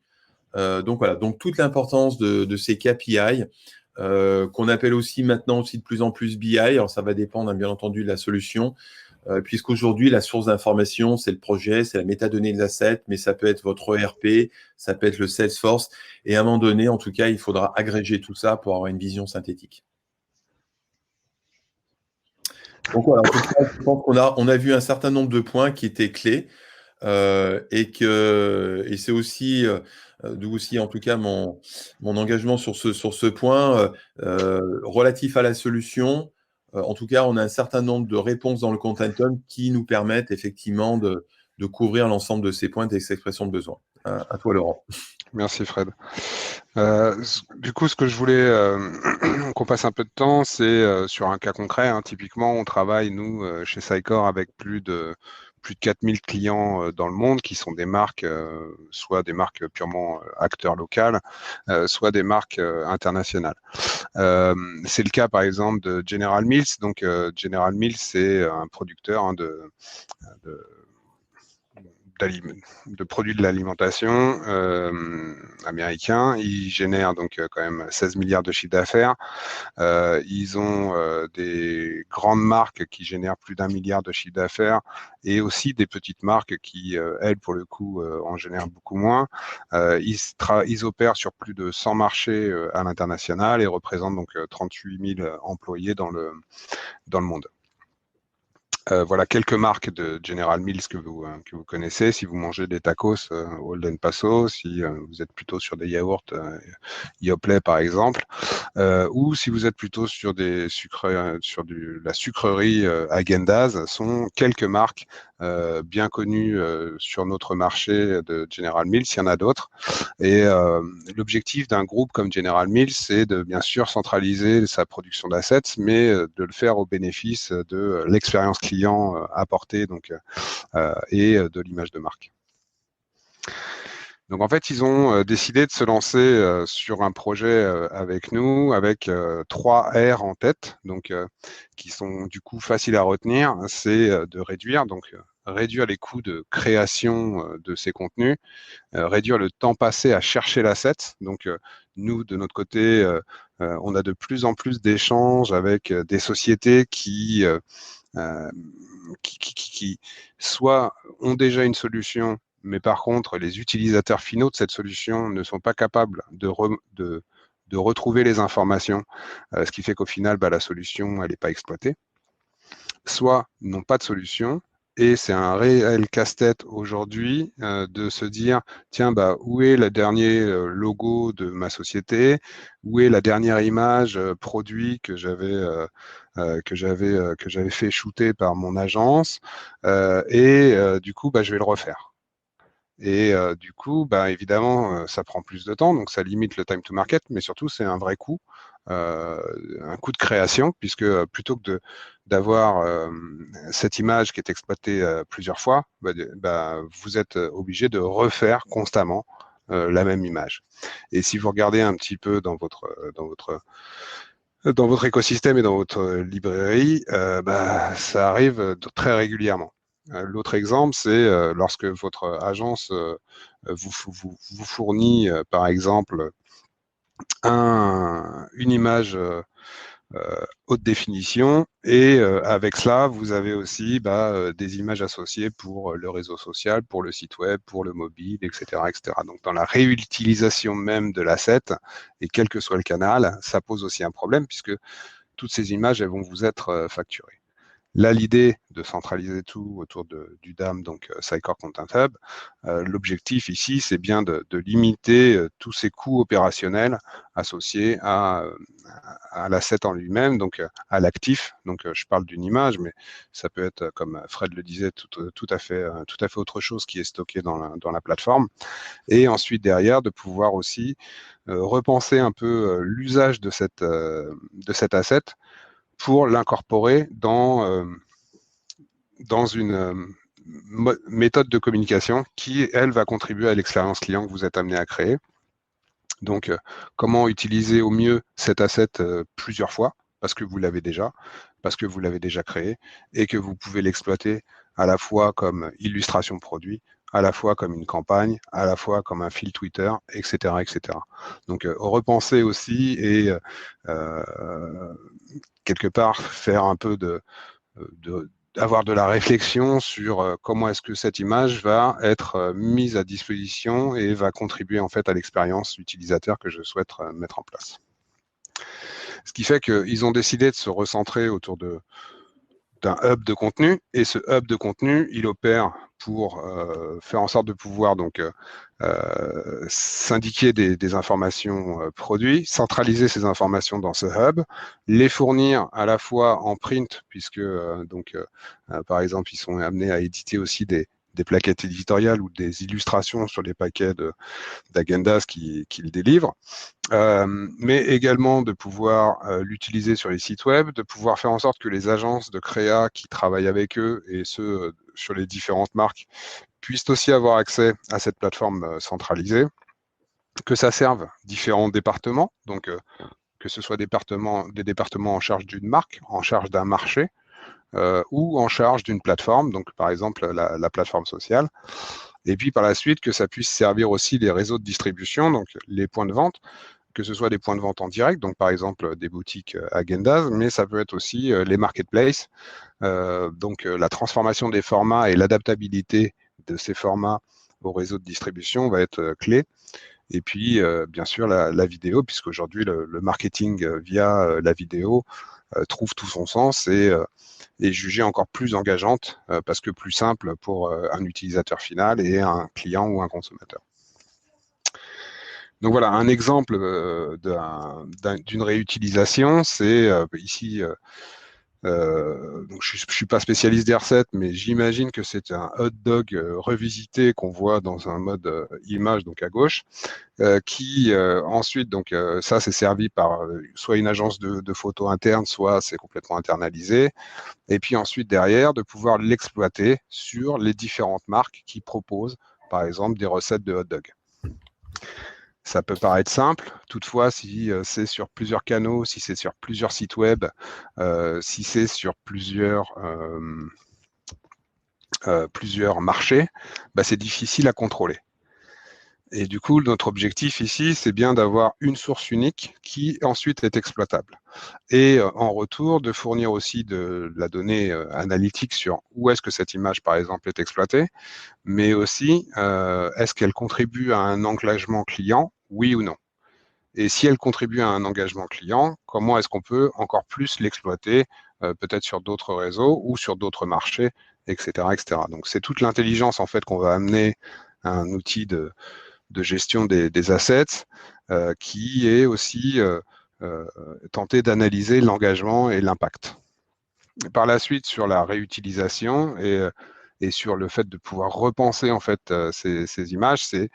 B: Donc, voilà. Donc, toute l'importance de ces KPI qu'on appelle aussi maintenant aussi de plus en plus BI. Alors, ça va dépendre, hein, bien entendu, de la solution, puisqu'aujourd'hui, la source d'information, c'est le projet, c'est la métadonnée de l'asset, mais ça peut être votre ERP, ça peut être le Salesforce. Et à un moment donné, en tout cas, il faudra agréger tout ça pour avoir une vision synthétique. Donc voilà, en tout cas, je pense qu'on a vu un certain nombre de points qui étaient clés. Et c'est aussi, d'où aussi en tout cas mon engagement sur ce point relatif à la solution. En tout cas, on a un certain nombre de réponses dans le Contentum qui nous permettent effectivement de couvrir l'ensemble de ces points et ces expressions de besoin. À toi, Laurent.
A: Merci Fred. Du coup, ce que je voulais qu'on passe un peu de temps, c'est sur un cas concret. Hein. Typiquement, on travaille, nous, chez Sycor, avec plus de 4000 clients dans le monde, qui sont des marques, soit des marques purement acteurs locales, soit des marques internationales. C'est le cas, par exemple, de General Mills. Donc, General Mills, c'est un producteur, hein, de produits de l'alimentation américain. Ils génèrent donc quand même 16 milliards de chiffre d'affaires. Ils ont des grandes marques qui génèrent plus d'1 milliard de chiffre d'affaires et aussi des petites marques qui, elles, pour le coup, en génèrent beaucoup moins. Ils opèrent sur plus de 100 marchés à l'international et représentent donc 38 000 employés dans le monde. Voilà quelques marques de General Mills que vous connaissez. Si vous mangez des tacos, Holden Paso, si vous êtes plutôt sur des yaourts, Yoplait par exemple, ou si vous êtes plutôt sur la sucrerie Häagen-Dazs, sont quelques marques bien connues sur notre marché de General Mills. Il y en a d'autres. Et l'objectif d'un groupe comme General Mills, c'est de bien sûr centraliser sa production d'assets, mais de le faire au bénéfice de l'expérience client apportée donc, et de l'image de marque. Donc en fait, ils ont décidé de se lancer sur un projet avec nous, avec 3 R en tête, donc qui sont du coup faciles à retenir. C'est de réduire, réduire les coûts de création de ces contenus, réduire le temps passé à chercher l'asset. Donc nous, de notre côté, on a de plus en plus d'échanges avec des sociétés qui soit ont déjà une solution, mais par contre, les utilisateurs finaux de cette solution ne sont pas capables de retrouver les informations, ce qui fait qu'au final, la solution, elle n'est pas exploitée. Soit n'ont pas de solution, et c'est un réel casse-tête aujourd'hui de se dire, tiens, où est le dernier logo de ma société? Où est la dernière image produit que j'avais fait shooter par mon agence? Du coup, je vais le refaire. Et du coup, évidemment, ça prend plus de temps, donc ça limite le time to market, mais surtout, c'est un vrai coût, un coût de création, puisque plutôt que d'avoir cette image qui est exploitée plusieurs fois, vous êtes obligé de refaire constamment la même image. Et si vous regardez un petit peu dans votre écosystème et dans votre librairie, ça arrive très régulièrement. L'autre exemple, c'est lorsque votre agence vous fournit, par exemple, une image haute définition, et avec cela, vous avez aussi des images associées pour le réseau social, pour le site web, pour le mobile, etc., etc. Donc, dans la réutilisation même de l'asset, et quel que soit le canal, ça pose aussi un problème, puisque toutes ces images, elles vont vous être facturées. Là, l'idée de centraliser tout autour du DAM, donc Sycor Content Hub, l'objectif ici, c'est bien de limiter tous ces coûts opérationnels associés à l'asset en lui-même, donc à l'actif. Donc, je parle d'une image, mais ça peut être, comme Fred le disait, tout à fait autre chose qui est stocké dans la plateforme. Et ensuite, derrière, de pouvoir aussi repenser un peu l'usage de cet asset pour l'incorporer dans une méthode de communication qui, elle, va contribuer à l'expérience client que vous êtes amené à créer. Donc, comment utiliser au mieux cet asset plusieurs fois, parce que vous l'avez déjà, parce que vous l'avez déjà créé, et que vous pouvez l'exploiter à la fois comme illustration produit, à la fois comme une campagne, à la fois comme un fil Twitter, etc., etc. Donc, repenser aussi et quelque part faire un peu avoir de la réflexion sur comment est-ce que cette image va être mise à disposition et va contribuer en fait à l'expérience utilisateur que je souhaite mettre en place. Ce qui fait qu'ils ont décidé de se recentrer autour d'un hub de contenu, et ce hub de contenu, il opère pour faire en sorte de pouvoir donc syndiquer des informations produits, centraliser ces informations dans ce hub, les fournir à la fois en print, puisque par exemple, ils sont amenés à éditer aussi des plaquettes éditoriales ou des illustrations sur les paquets d'Agendas qu'ils délivrent, mais également de pouvoir l'utiliser sur les sites web, de pouvoir faire en sorte que les agences de créa qui travaillent avec eux et ceux sur les différentes marques puissent aussi avoir accès à cette plateforme centralisée, que ça serve différents départements, donc que ce soit des départements en charge d'une marque, en charge d'un marché, ou en charge d'une plateforme, donc par exemple la plateforme sociale. Et puis par la suite, que ça puisse servir aussi les réseaux de distribution, donc les points de vente, que ce soit des points de vente en direct, donc par exemple des boutiques Agendas, mais ça peut être aussi les marketplaces, donc la transformation des formats et l'adaptabilité de ces formats au réseau de distribution va être clé. Et puis, bien sûr, la vidéo, puisqu'aujourd'hui, le marketing via la vidéo trouve tout son sens et est jugée encore plus engageante parce que plus simple pour un utilisateur final et un client ou un consommateur. Donc voilà, un exemple d'une réutilisation, c'est ici, donc je ne suis pas spécialiste des recettes, mais j'imagine que c'est un hot dog revisité qu'on voit dans un mode image, donc à gauche, qui ensuite, donc ça c'est servi par soit une agence de photos interne, soit c'est complètement internalisé, et puis ensuite derrière, de pouvoir l'exploiter sur les différentes marques qui proposent, par exemple, des recettes de hot dog. Ça peut paraître simple, toutefois, si c'est sur plusieurs canaux, si c'est sur plusieurs sites web, si c'est sur plusieurs marchés, bah, c'est difficile à contrôler. Et du coup, notre objectif ici, c'est bien d'avoir une source unique qui ensuite est exploitable. Et en retour, de fournir aussi de la donnée analytique sur où est-ce que cette image, par exemple, est exploitée, mais aussi, est-ce qu'elle contribue à un engagement client, oui ou non? Et si elle contribue à un engagement client, comment est-ce qu'on peut encore plus l'exploiter, peut-être sur d'autres réseaux ou sur d'autres marchés, etc., etc. Donc, c'est toute l'intelligence, en fait, qu'on va amener à un outil de gestion des assets qui est aussi tenter d'analyser l'engagement et l'impact. Par la suite, sur la réutilisation et sur le fait de pouvoir repenser en fait ces images, c'est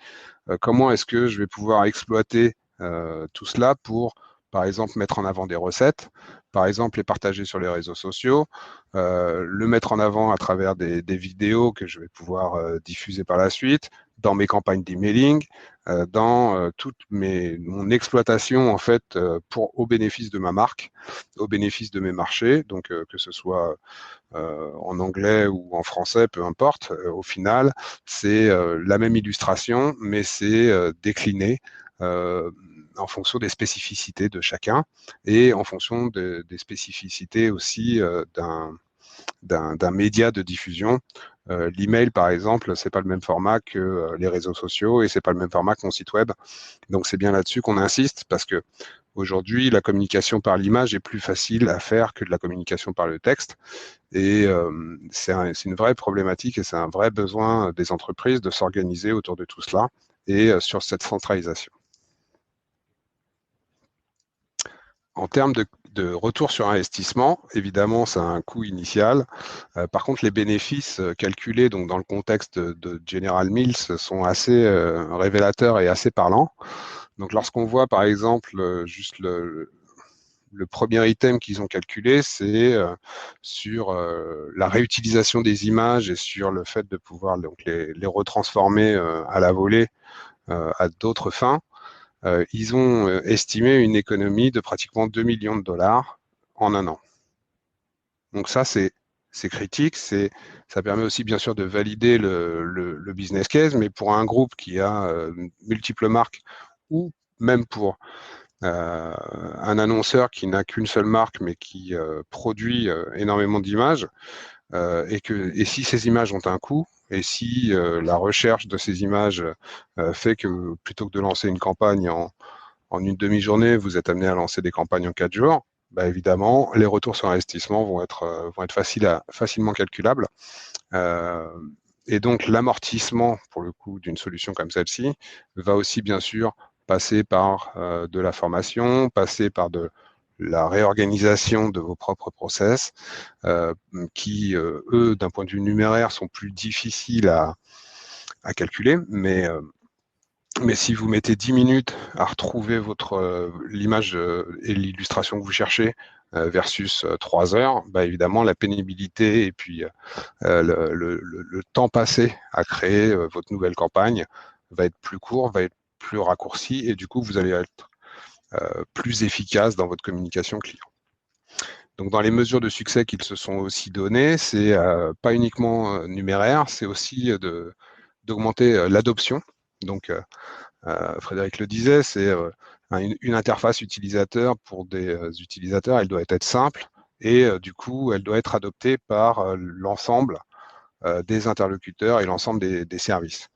A: comment est-ce que je vais pouvoir exploiter tout cela pour, par exemple, mettre en avant des recettes, par exemple, les partager sur les réseaux sociaux, le mettre en avant à travers des vidéos que je vais pouvoir diffuser par la suite, dans mes campagnes d'emailing, dans toute mon exploitation en fait au bénéfice de ma marque, au bénéfice de mes marchés, donc que ce soit en anglais ou en français, peu importe. Au final, c'est la même illustration, mais c'est décliné en fonction des spécificités de chacun et en fonction des spécificités aussi d'un média de diffusion. L'email, par exemple, c'est pas le même format que les réseaux sociaux et c'est pas le même format que mon site web. Donc c'est bien là-dessus qu'on insiste parce que aujourd'hui, la communication par l'image est plus facile à faire que de la communication par le texte. Et c'est une vraie problématique et c'est un vrai besoin des entreprises de s'organiser autour de tout cela et sur cette centralisation. En termes de retour sur investissement, évidemment, ça a un coût initial. Par contre, les bénéfices calculés donc, dans le contexte de General Mills sont assez révélateurs et assez parlants. Donc, lorsqu'on voit, par exemple, juste le premier item qu'ils ont calculé, c'est sur la réutilisation des images et sur le fait de pouvoir donc, les retransformer à la volée à d'autres fins. Ils ont estimé une économie de pratiquement 2 millions de dollars en un an. Donc ça, c'est c'est critique. Ça permet aussi bien sûr de valider le business case, mais pour un groupe qui a multiples marques ou même pour un annonceur qui n'a qu'une seule marque mais qui produit énormément d'images, et si ces images ont un coût, et si la recherche de ces images fait que plutôt que de lancer une campagne en une demi-journée, vous êtes amené à lancer des campagnes en 4 jours, bah évidemment, les retours sur investissement vont être facilement calculables. Et donc, l'amortissement, pour le coup, d'une solution comme celle-ci, va aussi, bien sûr, passer par de la formation, passer par de la réorganisation de vos propres process, qui, eux, d'un point de vue numéraire, sont plus difficiles à calculer, mais si vous mettez 10 minutes à retrouver l'image et l'illustration que vous cherchez versus 3 heures, bah évidemment, la pénibilité et puis le temps passé à créer votre nouvelle campagne va être plus court, va être plus raccourci, et du coup, vous allez être plus efficace dans votre communication client. Donc, dans les mesures de succès qu'ils se sont aussi données, c'est pas uniquement numéraire, c'est aussi d'augmenter l'adoption. Donc, Frédéric le disait, c'est une interface utilisateur pour des utilisateurs, elle doit être simple et du coup, elle doit être adoptée par l'ensemble des interlocuteurs et l'ensemble des services.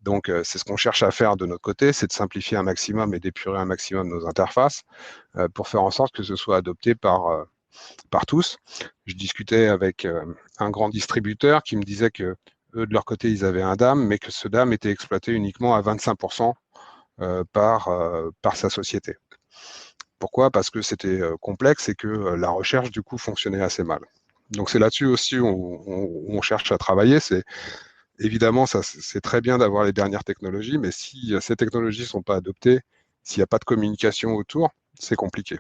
A: Donc, c'est ce qu'on cherche à faire de notre côté, c'est de simplifier un maximum et d'épurer un maximum nos interfaces pour faire en sorte que ce soit adopté par tous. Je discutais avec un grand distributeur qui me disait que eux, de leur côté, ils avaient un DAM, mais que ce DAM était exploité uniquement à 25% par sa société. Pourquoi? Parce que c'était complexe et que la recherche, du coup, fonctionnait assez mal. Donc, c'est là-dessus aussi où on cherche à travailler. C'est évidemment, c'est très bien d'avoir les dernières technologies, mais si ces technologies ne sont pas adoptées, s'il n'y a pas de communication autour, c'est compliqué.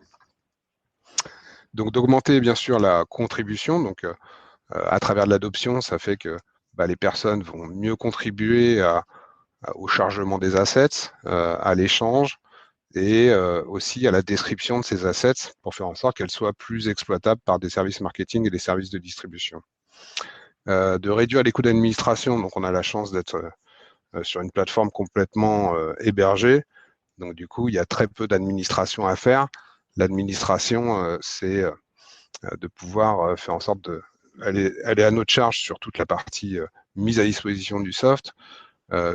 A: Donc, d'augmenter, bien sûr, la contribution. Donc, à travers de l'adoption, ça fait que les personnes vont mieux contribuer au chargement des assets, à l'échange et aussi à la description de ces assets pour faire en sorte qu'elles soient plus exploitables par des services marketing et des services de distribution. De réduire les coûts d'administration, donc on a la chance d'être sur une plateforme complètement hébergée, donc du coup il y a très peu d'administration à faire. L'administration, c'est de pouvoir faire en sorte d'aller à notre charge sur toute la partie mise à disposition du soft,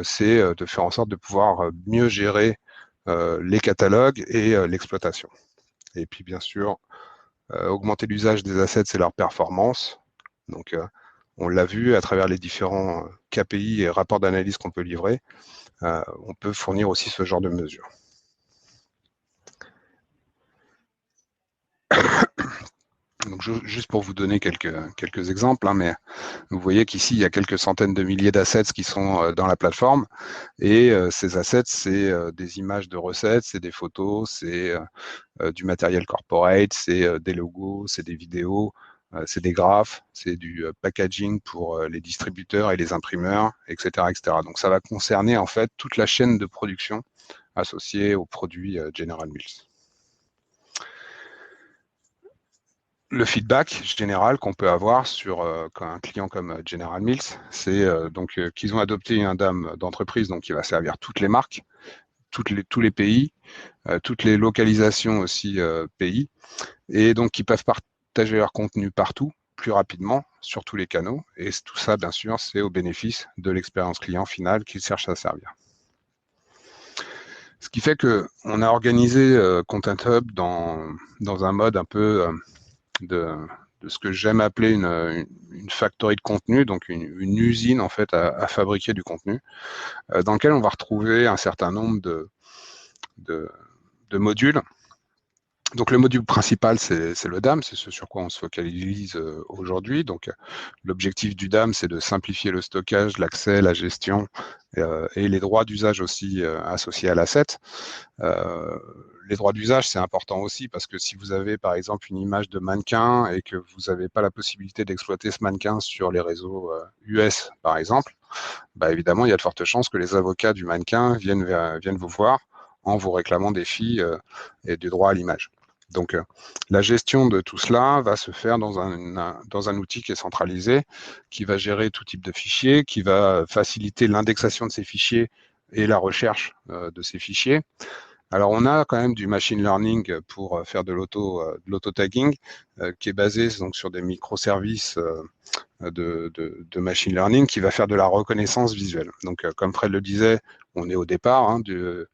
A: c'est de faire en sorte de pouvoir mieux gérer les catalogues et l'exploitation. Et puis bien sûr, augmenter l'usage des assets et leur performance. Donc on l'a vu à travers les différents KPI et rapports d'analyse qu'on peut livrer, on peut fournir aussi ce genre de mesures. Donc, juste pour vous donner quelques exemples, mais vous voyez qu'ici, il y a quelques centaines de milliers d'assets qui sont dans la plateforme. Et ces assets, c'est des images de recettes, c'est des photos, c'est du matériel corporate, c'est des logos, c'est des vidéos, c'est des graphes, c'est du packaging pour les distributeurs et les imprimeurs, etc., etc. Donc, ça va concerner en fait toute la chaîne de production associée aux produits General Mills. Le feedback général qu'on peut avoir sur un client comme General Mills, c'est qu'ils ont adopté un DAM d'entreprise qui va servir toutes les marques, tous les pays, toutes les localisations aussi pays, et donc qui peuvent partager leur contenu partout, plus rapidement, sur tous les canaux. Et tout ça, bien sûr, c'est au bénéfice de l'expérience client finale qu'ils cherchent à servir. Ce qui fait qu'on a organisé Content Hub dans un mode un peu de ce que j'aime appeler une factory de contenu, donc une usine en fait à fabriquer du contenu, dans lequel on va retrouver un certain nombre de modules. Donc le module principal, c'est le DAM, c'est ce sur quoi on se focalise aujourd'hui. Donc l'objectif du DAM, c'est de simplifier le stockage, l'accès, la gestion et les droits d'usage aussi associés à l'asset. Les droits d'usage, c'est important aussi parce que si vous avez par exemple une image de mannequin et que vous n'avez pas la possibilité d'exploiter ce mannequin sur les réseaux US par exemple, évidemment, il y a de fortes chances que les avocats du mannequin viennent vous voir en vous réclamant des fees et des droits à l'image. Donc, la gestion de tout cela va se faire dans un outil qui est centralisé, qui va gérer tout type de fichiers, qui va faciliter l'indexation de ces fichiers et la recherche de ces fichiers. Alors, on a quand même du machine learning pour faire de l'auto-tagging, qui est basé donc sur des microservices de machine learning qui va faire de la reconnaissance visuelle. Donc, comme Fred le disait, on est au départ du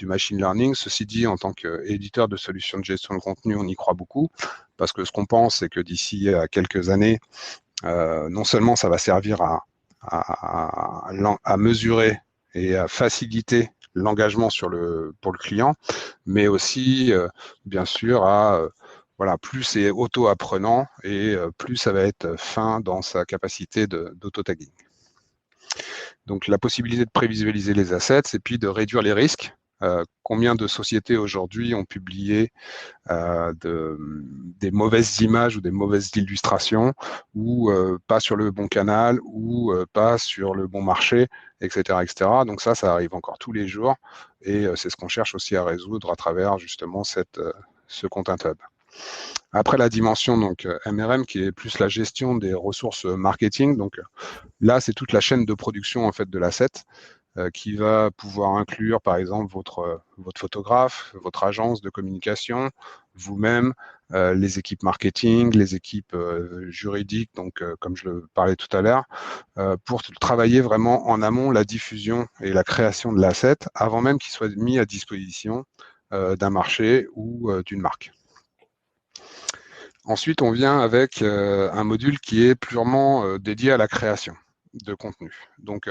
A: machine learning. Ceci dit, en tant qu'éditeur de solutions de gestion de contenu, on y croit beaucoup, parce que ce qu'on pense, c'est que d'ici à quelques années, non seulement ça va servir à mesurer et à faciliter l'engagement pour le client, mais aussi, bien sûr, voilà, plus c'est auto-apprenant et plus ça va être fin dans sa capacité d'auto-tagging. Donc, la possibilité de prévisualiser les assets et puis de réduire les risques. Combien de sociétés aujourd'hui ont publié des mauvaises images ou des mauvaises illustrations, ou pas sur le bon canal, ou pas sur le bon marché, etc., etc. Donc ça arrive encore tous les jours, et c'est ce qu'on cherche aussi à résoudre à travers justement ce Content Hub. Après, la dimension donc MRM, qui est plus la gestion des ressources marketing. Donc là, c'est toute la chaîne de production en fait de l'asset, qui va pouvoir inclure par exemple votre photographe, votre agence de communication, vous-même, les équipes marketing, les équipes juridiques, donc comme je le parlais tout à l'heure, pour travailler vraiment en amont la diffusion et la création de l'asset avant même qu'il soit mis à disposition d'un marché ou d'une marque. Ensuite, on vient avec un module qui est purement dédié à la création de contenu. Donc,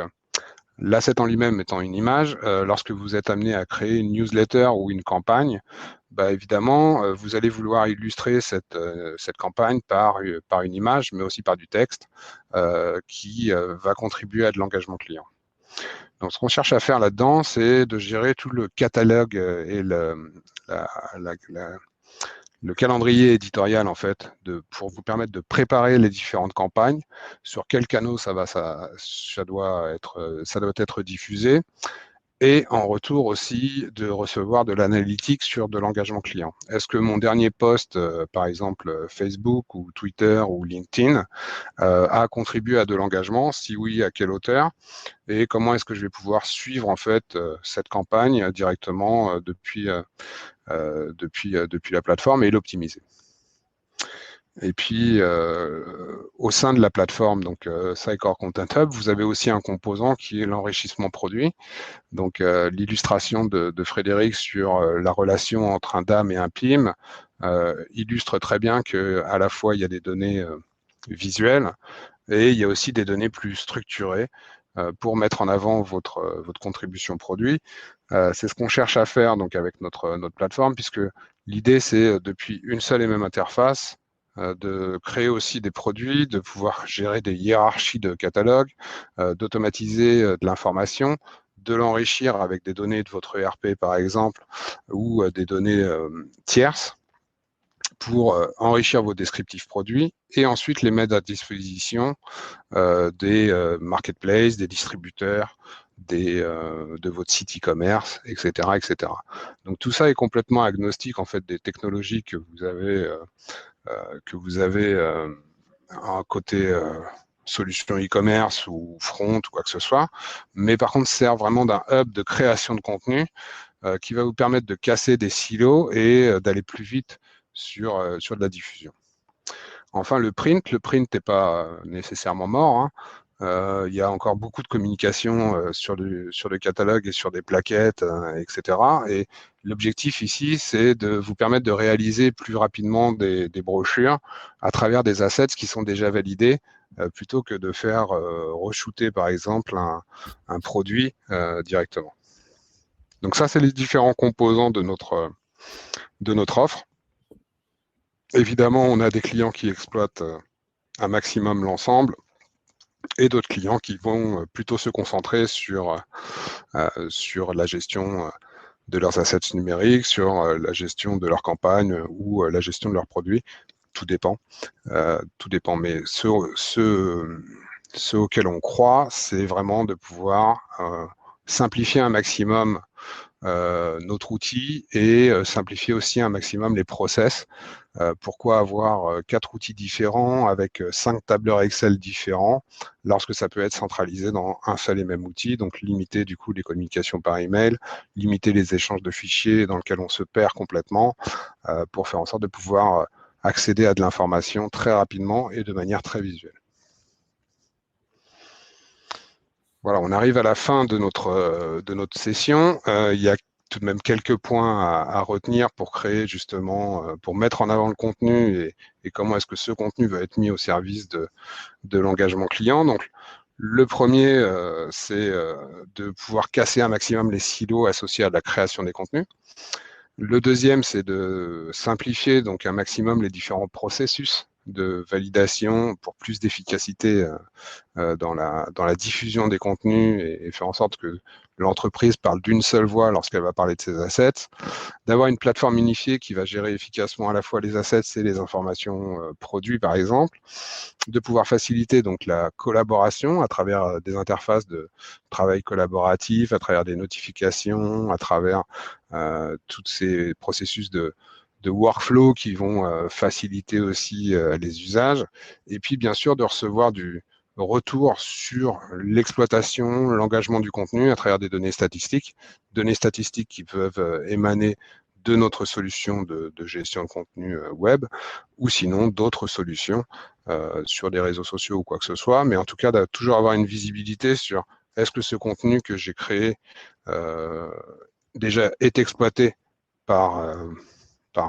A: l'asset en lui-même étant une image, lorsque vous êtes amené à créer une newsletter ou une campagne, bah, évidemment, vous allez vouloir illustrer cette campagne par une image, mais aussi par du texte qui va contribuer à de l'engagement client. Donc, ce qu'on cherche à faire là-dedans, c'est de gérer tout le catalogue et le calendrier éditorial en fait, pour vous permettre de préparer les différentes campagnes, sur quels canaux ça doit être diffusé, et en retour aussi de recevoir de l'analytique sur de l'engagement client. Est-ce que mon dernier post, par exemple Facebook ou Twitter ou LinkedIn, a contribué à de l'engagement? Si oui, à quelle hauteur? Et comment est-ce que je vais pouvoir suivre en fait cette campagne directement depuis la plateforme et l'optimiser. Et puis, au sein de la plateforme, donc Sitecore Content Hub, vous avez aussi un composant qui est l'enrichissement produit. Donc, l'illustration de Frédéric sur la relation entre un DAM et un PIM illustre très bien qu'à la fois, il y a des données visuelles et il y a aussi des données plus structurées pour mettre en avant votre contribution produit. C'est ce qu'on cherche à faire donc avec notre plateforme, puisque l'idée, c'est depuis une seule et même interface, de créer aussi des produits, de pouvoir gérer des hiérarchies de catalogues, d'automatiser de l'information, de l'enrichir avec des données de votre ERP par exemple, ou des données tierces, pour enrichir vos descriptifs produits et ensuite les mettre à disposition des marketplaces, des distributeurs, de votre site e-commerce, etc., etc. Donc tout ça est complètement agnostique en fait des technologies que vous avez à côté solution e-commerce ou front ou quoi que ce soit, mais par contre sert vraiment d'un hub de création de contenu qui va vous permettre de casser des silos et d'aller plus vite sur de la diffusion. Enfin, le print n'est pas nécessairement mort, hein. Il y a encore beaucoup de communication sur le catalogue et sur des plaquettes, etc. Et l'objectif ici, c'est de vous permettre de réaliser plus rapidement des brochures à travers des assets qui sont déjà validés, plutôt que de faire re-shooter, par exemple, un produit directement. Donc ça, c'est les différents composants de notre offre. Évidemment, on a des clients qui exploitent un maximum l'ensemble et d'autres clients qui vont plutôt se concentrer sur la gestion de leurs assets numériques, sur la gestion de leurs campagnes ou la gestion de leurs produits. Tout dépend. Mais ce auquel on croit, c'est vraiment de pouvoir simplifier un maximum notre outil et simplifier aussi un maximum les process. Pourquoi avoir 4 outils différents avec 5 tableurs Excel différents lorsque ça peut être centralisé dans un seul et même outil, donc limiter du coup les communications par email, limiter les échanges de fichiers dans lesquels on se perd complètement pour faire en sorte de pouvoir accéder à de l'information très rapidement et de manière très visuelle. Voilà, on arrive à la fin de notre session. Il y a tout de même quelques points à retenir pour créer justement, pour mettre en avant le contenu et comment est-ce que ce contenu va être mis au service de l'engagement client. Donc, le premier, c'est de pouvoir casser un maximum les silos associés à la création des contenus. Le deuxième, c'est de simplifier donc un maximum les différents processus de validation pour plus d'efficacité dans la diffusion des contenus et faire en sorte que l'entreprise parle d'une seule voix lorsqu'elle va parler de ses assets, d'avoir une plateforme unifiée qui va gérer efficacement à la fois les assets et les informations produits, par exemple, de pouvoir faciliter donc la collaboration à travers des interfaces de travail collaboratif, à travers des notifications, à travers tous ces processus de workflow qui vont faciliter aussi les usages, et puis bien sûr de recevoir du retour sur l'exploitation, l'engagement du contenu à travers des données statistiques qui peuvent émaner de notre solution de gestion de contenu web, ou sinon d'autres solutions sur des réseaux sociaux ou quoi que ce soit, mais en tout cas de toujours avoir une visibilité sur est-ce que ce contenu que j'ai créé déjà est exploité par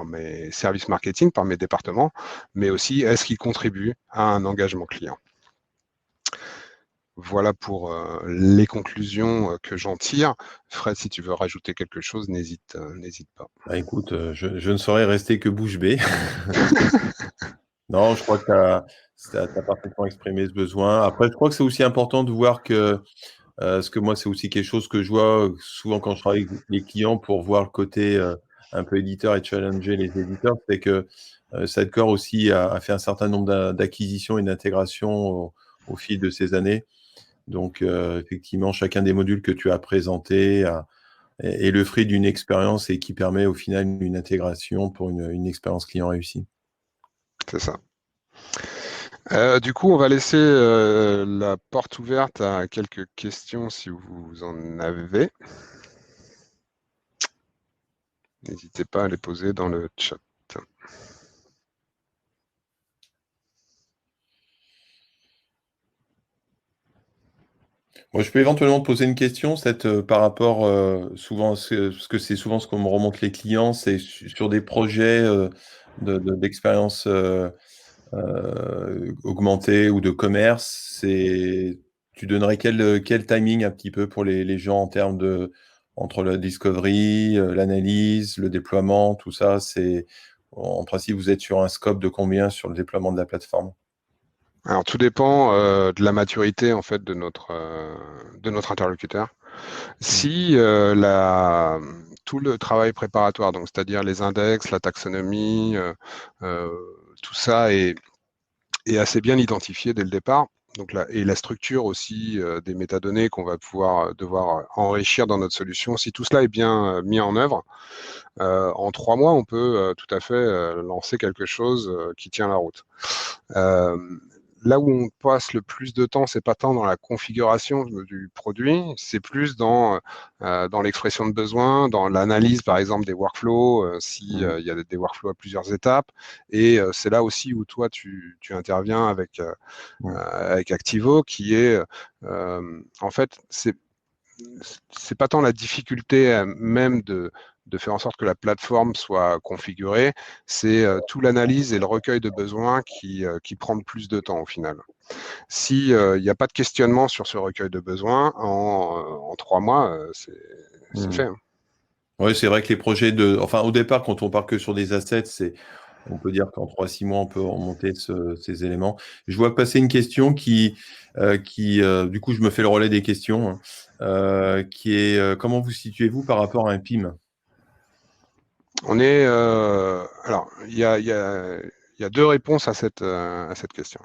A: mes services marketing, par mes départements, mais aussi est-ce qu'il contribue à un engagement client. Voilà pour les conclusions que j'en tire. Fred, si tu veux rajouter quelque chose, n'hésite pas.
B: Bah, écoute, je ne saurais rester que bouche bée. Non, je crois que tu as parfaitement exprimé ce besoin. Après, je crois que c'est aussi important de voir que, parce que moi, c'est aussi quelque chose que je vois souvent quand je travaille avec les clients pour voir le côté un peu éditeur et challenger les éditeurs, c'est que Sidecore aussi a fait un certain nombre d'acquisitions et d'intégrations au fil de ces années. Donc, effectivement, chacun des modules que tu as présentés est le fruit d'une expérience et qui permet au final une intégration pour une expérience client réussie.
A: C'est ça. Du coup, on va laisser la porte ouverte à quelques questions si vous en avez. N'hésitez pas à les poser dans le chat.
B: Moi, je peux éventuellement te poser une question, par rapport souvent, parce que c'est souvent ce qu'on me remonte les clients, c'est sur des projets d'expérience augmentée ou de commerce. Tu donnerais quel timing un petit peu pour les gens en termes entre la discovery, l'analyse, le déploiement, tout ça. En principe, vous êtes sur un scope de combien sur le déploiement de la plateforme?
A: Alors, tout dépend de la maturité en fait de notre interlocuteur. Si tout le travail préparatoire, donc c'est-à-dire les index, la taxonomie, tout ça est assez bien identifié dès le départ. Donc et la structure aussi des métadonnées qu'on va pouvoir devoir enrichir dans notre solution. Si tout cela est bien mis en œuvre, en 3 mois, on peut tout à fait lancer quelque chose qui tient la route. Là où on passe le plus de temps, c'est pas tant dans la configuration du produit, c'est plus dans l'expression de besoin, dans l'analyse, par exemple, des workflows, s'il y a des workflows à plusieurs étapes. Et c'est là aussi où toi, tu interviens avec Activo, qui est, en fait, c'est pas tant la difficulté même de faire en sorte que la plateforme soit configurée, c'est tout l'analyse et le recueil de besoins qui prend le plus de temps au final. Si il n'y a pas de questionnement sur ce recueil de besoins, en 3 mois, c'est fait. Hein.
B: Oui, c'est vrai que les projets enfin, au départ, quand on part que sur des assets, on peut dire qu'en 3-6 mois, on peut remonter ces éléments. Je vois passer une question qui du coup, je me fais le relais des questions, hein, qui est comment vous situez-vous par rapport à un PIM?
A: On est alors il y a 2 réponses à cette question.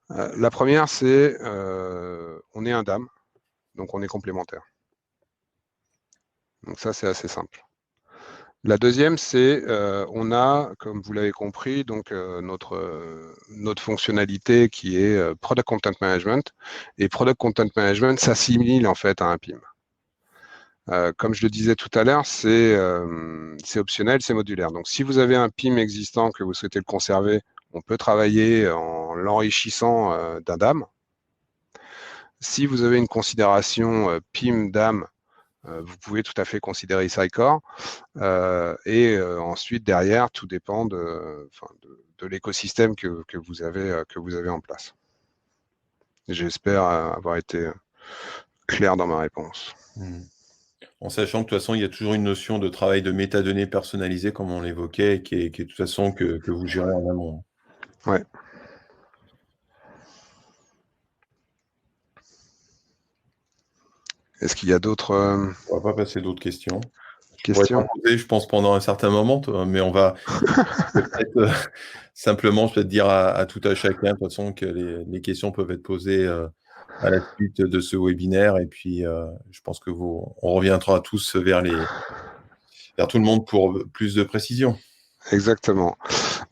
A: La première, c'est on est un DAM, donc on est complémentaire. Donc ça, c'est assez simple. La deuxième, c'est on a, comme vous l'avez compris, donc notre fonctionnalité qui est Product Content Management. Et Product Content Management s'assimile en fait à un PIM. Comme je le disais tout à l'heure, c'est optionnel, c'est modulaire. Donc, si vous avez un PIM existant que vous souhaitez le conserver, on peut travailler en l'enrichissant d'un DAM. Si vous avez une considération PIM DAM, vous pouvez tout à fait considérer Sitecore. Et ensuite, derrière, tout dépend de l'écosystème que vous avez en place. J'espère avoir été clair dans ma réponse.
B: En sachant que de toute façon, il y a toujours une notion de travail de métadonnées personnalisées, comme on l'évoquait, qui est de toute façon que vous gérez en amont.
A: Ouais. Est-ce qu'il y a d'autres
B: On va pas passer d'autres questions.
A: questions?
B: On pourrait t'en poser, je pense, pendant un certain moment, mais on va peut-être simplement peut-être dire à tout à chacun, de toute façon, que les questions peuvent être posées à la suite de ce webinaire. Et puis, je pense que on reviendra tous vers tout le monde pour plus de précision.
A: Exactement.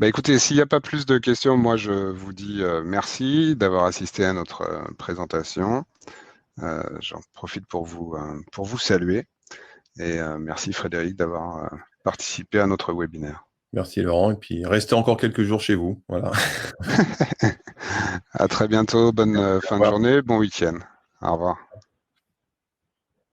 A: Bah, écoutez, s'il n'y a pas plus de questions, moi je vous dis merci d'avoir assisté à notre présentation. J'en profite pour vous saluer. Et merci Frédéric d'avoir participé à notre webinaire.
B: Merci Laurent. Et puis, restez encore quelques jours chez vous. Voilà.
A: À très bientôt. Bonne fin de journée. Bon week-end. Au revoir.